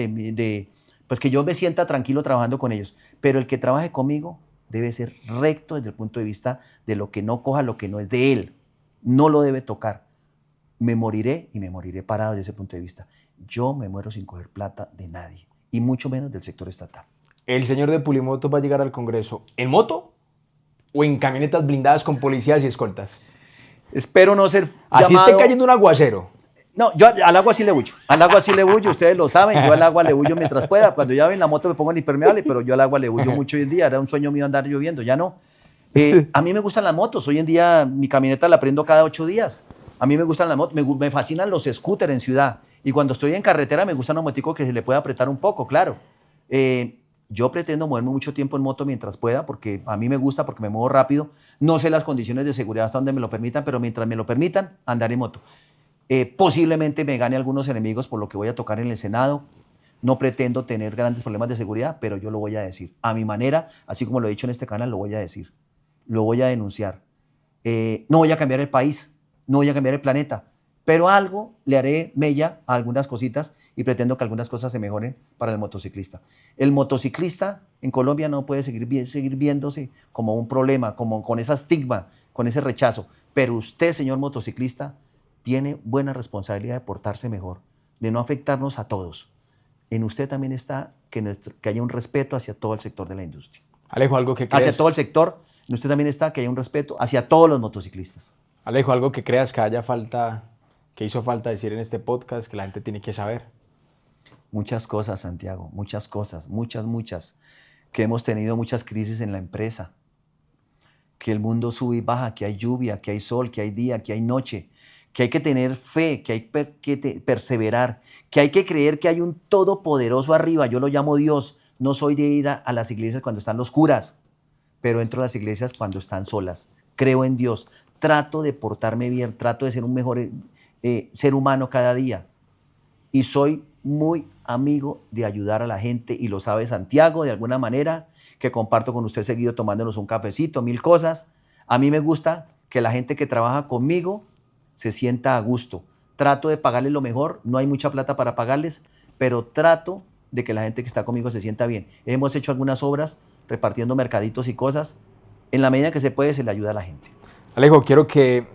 pues que yo me sienta tranquilo trabajando con ellos. Pero el que trabaje conmigo debe ser recto desde el punto de vista de lo que no coja, lo que no es de él. No lo debe tocar. Me moriré y me moriré parado desde ese punto de vista. Yo me muero sin coger plata de nadie y mucho menos del sector estatal. ¿El señor de Publimoto va a llegar al Congreso en moto o en camionetas blindadas con policías y escoltas? Espero no ser Así llamado... esté cayendo un aguacero. No, yo al agua sí le huyo. Al agua sí le huyo, ustedes lo saben. Yo al agua le huyo mientras pueda. Cuando ya ven la moto me pongo en impermeable, pero yo al agua le huyo mucho hoy en día. Era un sueño mío andar lloviendo, ya no. A mí me gustan las motos. Hoy en día mi camioneta la prendo cada 8 días. A mí me gustan las motos, me fascinan los scooters en ciudad. Y cuando estoy en carretera me gusta un motico que se le pueda apretar un poco, claro. Yo pretendo moverme mucho tiempo en moto mientras pueda, porque a mí me gusta, porque me muevo rápido. No sé las condiciones de seguridad hasta donde me lo permitan, pero mientras me lo permitan, andaré en moto. Posiblemente me gane algunos enemigos por lo que voy a tocar en el Senado. No pretendo tener grandes problemas de seguridad, pero yo lo voy a decir. A mi manera, así como lo he dicho en este canal, lo voy a decir. Lo voy a denunciar. No voy a cambiar el país. No voy a cambiar el planeta, pero algo le haré mella a algunas cositas y pretendo que algunas cosas se mejoren para el motociclista. El motociclista en Colombia no puede seguir viéndose como un problema, como con ese estigma, con ese rechazo, pero usted, señor motociclista, tiene buena responsabilidad de portarse mejor, de no afectarnos a todos. En usted también está que haya un respeto hacia todo el sector de la industria. Alejo, ¿algo que crees? Hacia todo el sector, en usted también está que haya un respeto hacia todos los motociclistas. Alejo, algo que creas que hizo falta decir en este podcast, que la gente tiene que saber. Muchas cosas, Santiago, muchas cosas, muchas, que hemos tenido muchas crisis en la empresa, que el mundo sube y baja, que hay lluvia, que hay sol, que hay día, que hay noche, que hay que tener fe, que hay que perseverar, que hay que creer que hay un todopoderoso arriba, yo lo llamo Dios. No soy de ir a las iglesias cuando están los curas, pero entro a las iglesias cuando están solas. Creo en Dios. Trato de portarme bien, trato de ser un mejor ser humano cada día. Y soy muy amigo de ayudar a la gente, y lo sabe Santiago de alguna manera, que comparto con usted seguido tomándonos un cafecito, 1000 cosas. A mí me gusta que la gente que trabaja conmigo se sienta a gusto. Trato de pagarles lo mejor, no hay mucha plata para pagarles, pero trato de que la gente que está conmigo se sienta bien. Hemos hecho algunas obras repartiendo mercaditos y cosas. En la medida que se puede, se le ayuda a la gente. Alejo, quiero que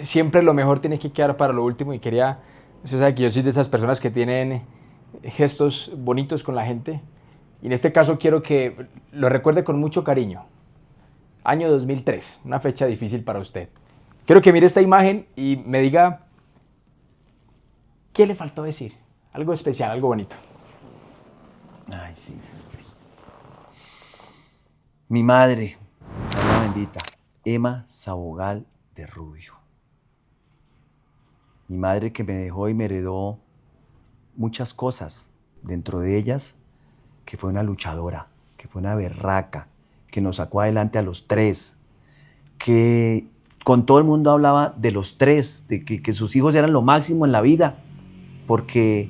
siempre lo mejor tiene que quedar para lo último y quería, usted sabe que yo soy de esas personas que tienen gestos bonitos con la gente y en este caso quiero que lo recuerde con mucho cariño. Año 2003, una fecha difícil para usted. Quiero que mire esta imagen y me diga qué le faltó decir, algo especial, algo bonito. Ay, sí, sí. Mi madre, alma bendita, Emma Sabogal de Rubio. Mi madre que me dejó y me heredó muchas cosas, dentro de ellas que fue una luchadora, que fue una berraca, que nos sacó adelante a los tres, que con todo el mundo hablaba de los tres, de que sus hijos eran lo máximo en la vida, porque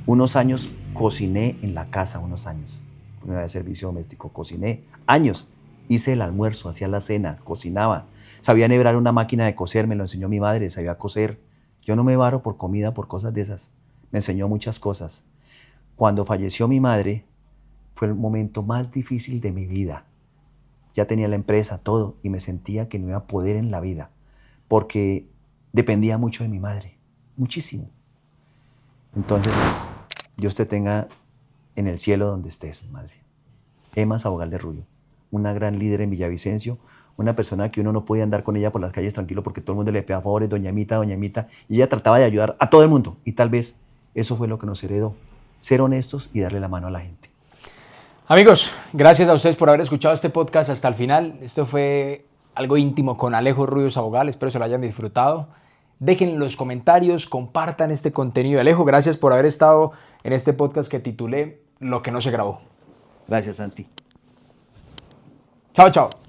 unos años cociné en la casa, unos años, de servicio doméstico, cociné años, hice el almuerzo, hacía la cena, cocinaba, sabía enhebrar una máquina de coser, me lo enseñó mi madre, sabía coser. Yo no me varo por comida, por cosas de esas, me enseñó muchas cosas. Cuando falleció mi madre, fue el momento más difícil de mi vida. Ya tenía la empresa, todo, y me sentía que no iba a poder en la vida, porque dependía mucho de mi madre, muchísimo. Entonces, Dios te tenga en el cielo donde estés, madre. Emma Sabogal de Rubio, una gran líder en Villavicencio, una persona que uno no podía andar con ella por las calles tranquilo porque todo el mundo le pedía favores, doña Emita, y ella trataba de ayudar a todo el mundo, y tal vez eso fue lo que nos heredó, ser honestos y darle la mano a la gente. Amigos, gracias a ustedes por haber escuchado este podcast hasta el final. Esto fue algo íntimo con Alejo Rubio Sabogal, espero se lo hayan disfrutado. Dejen los comentarios, compartan este contenido. Alejo, gracias por haber estado en este podcast que titulé Lo que no se grabó. Gracias, Santi. Chao, chao.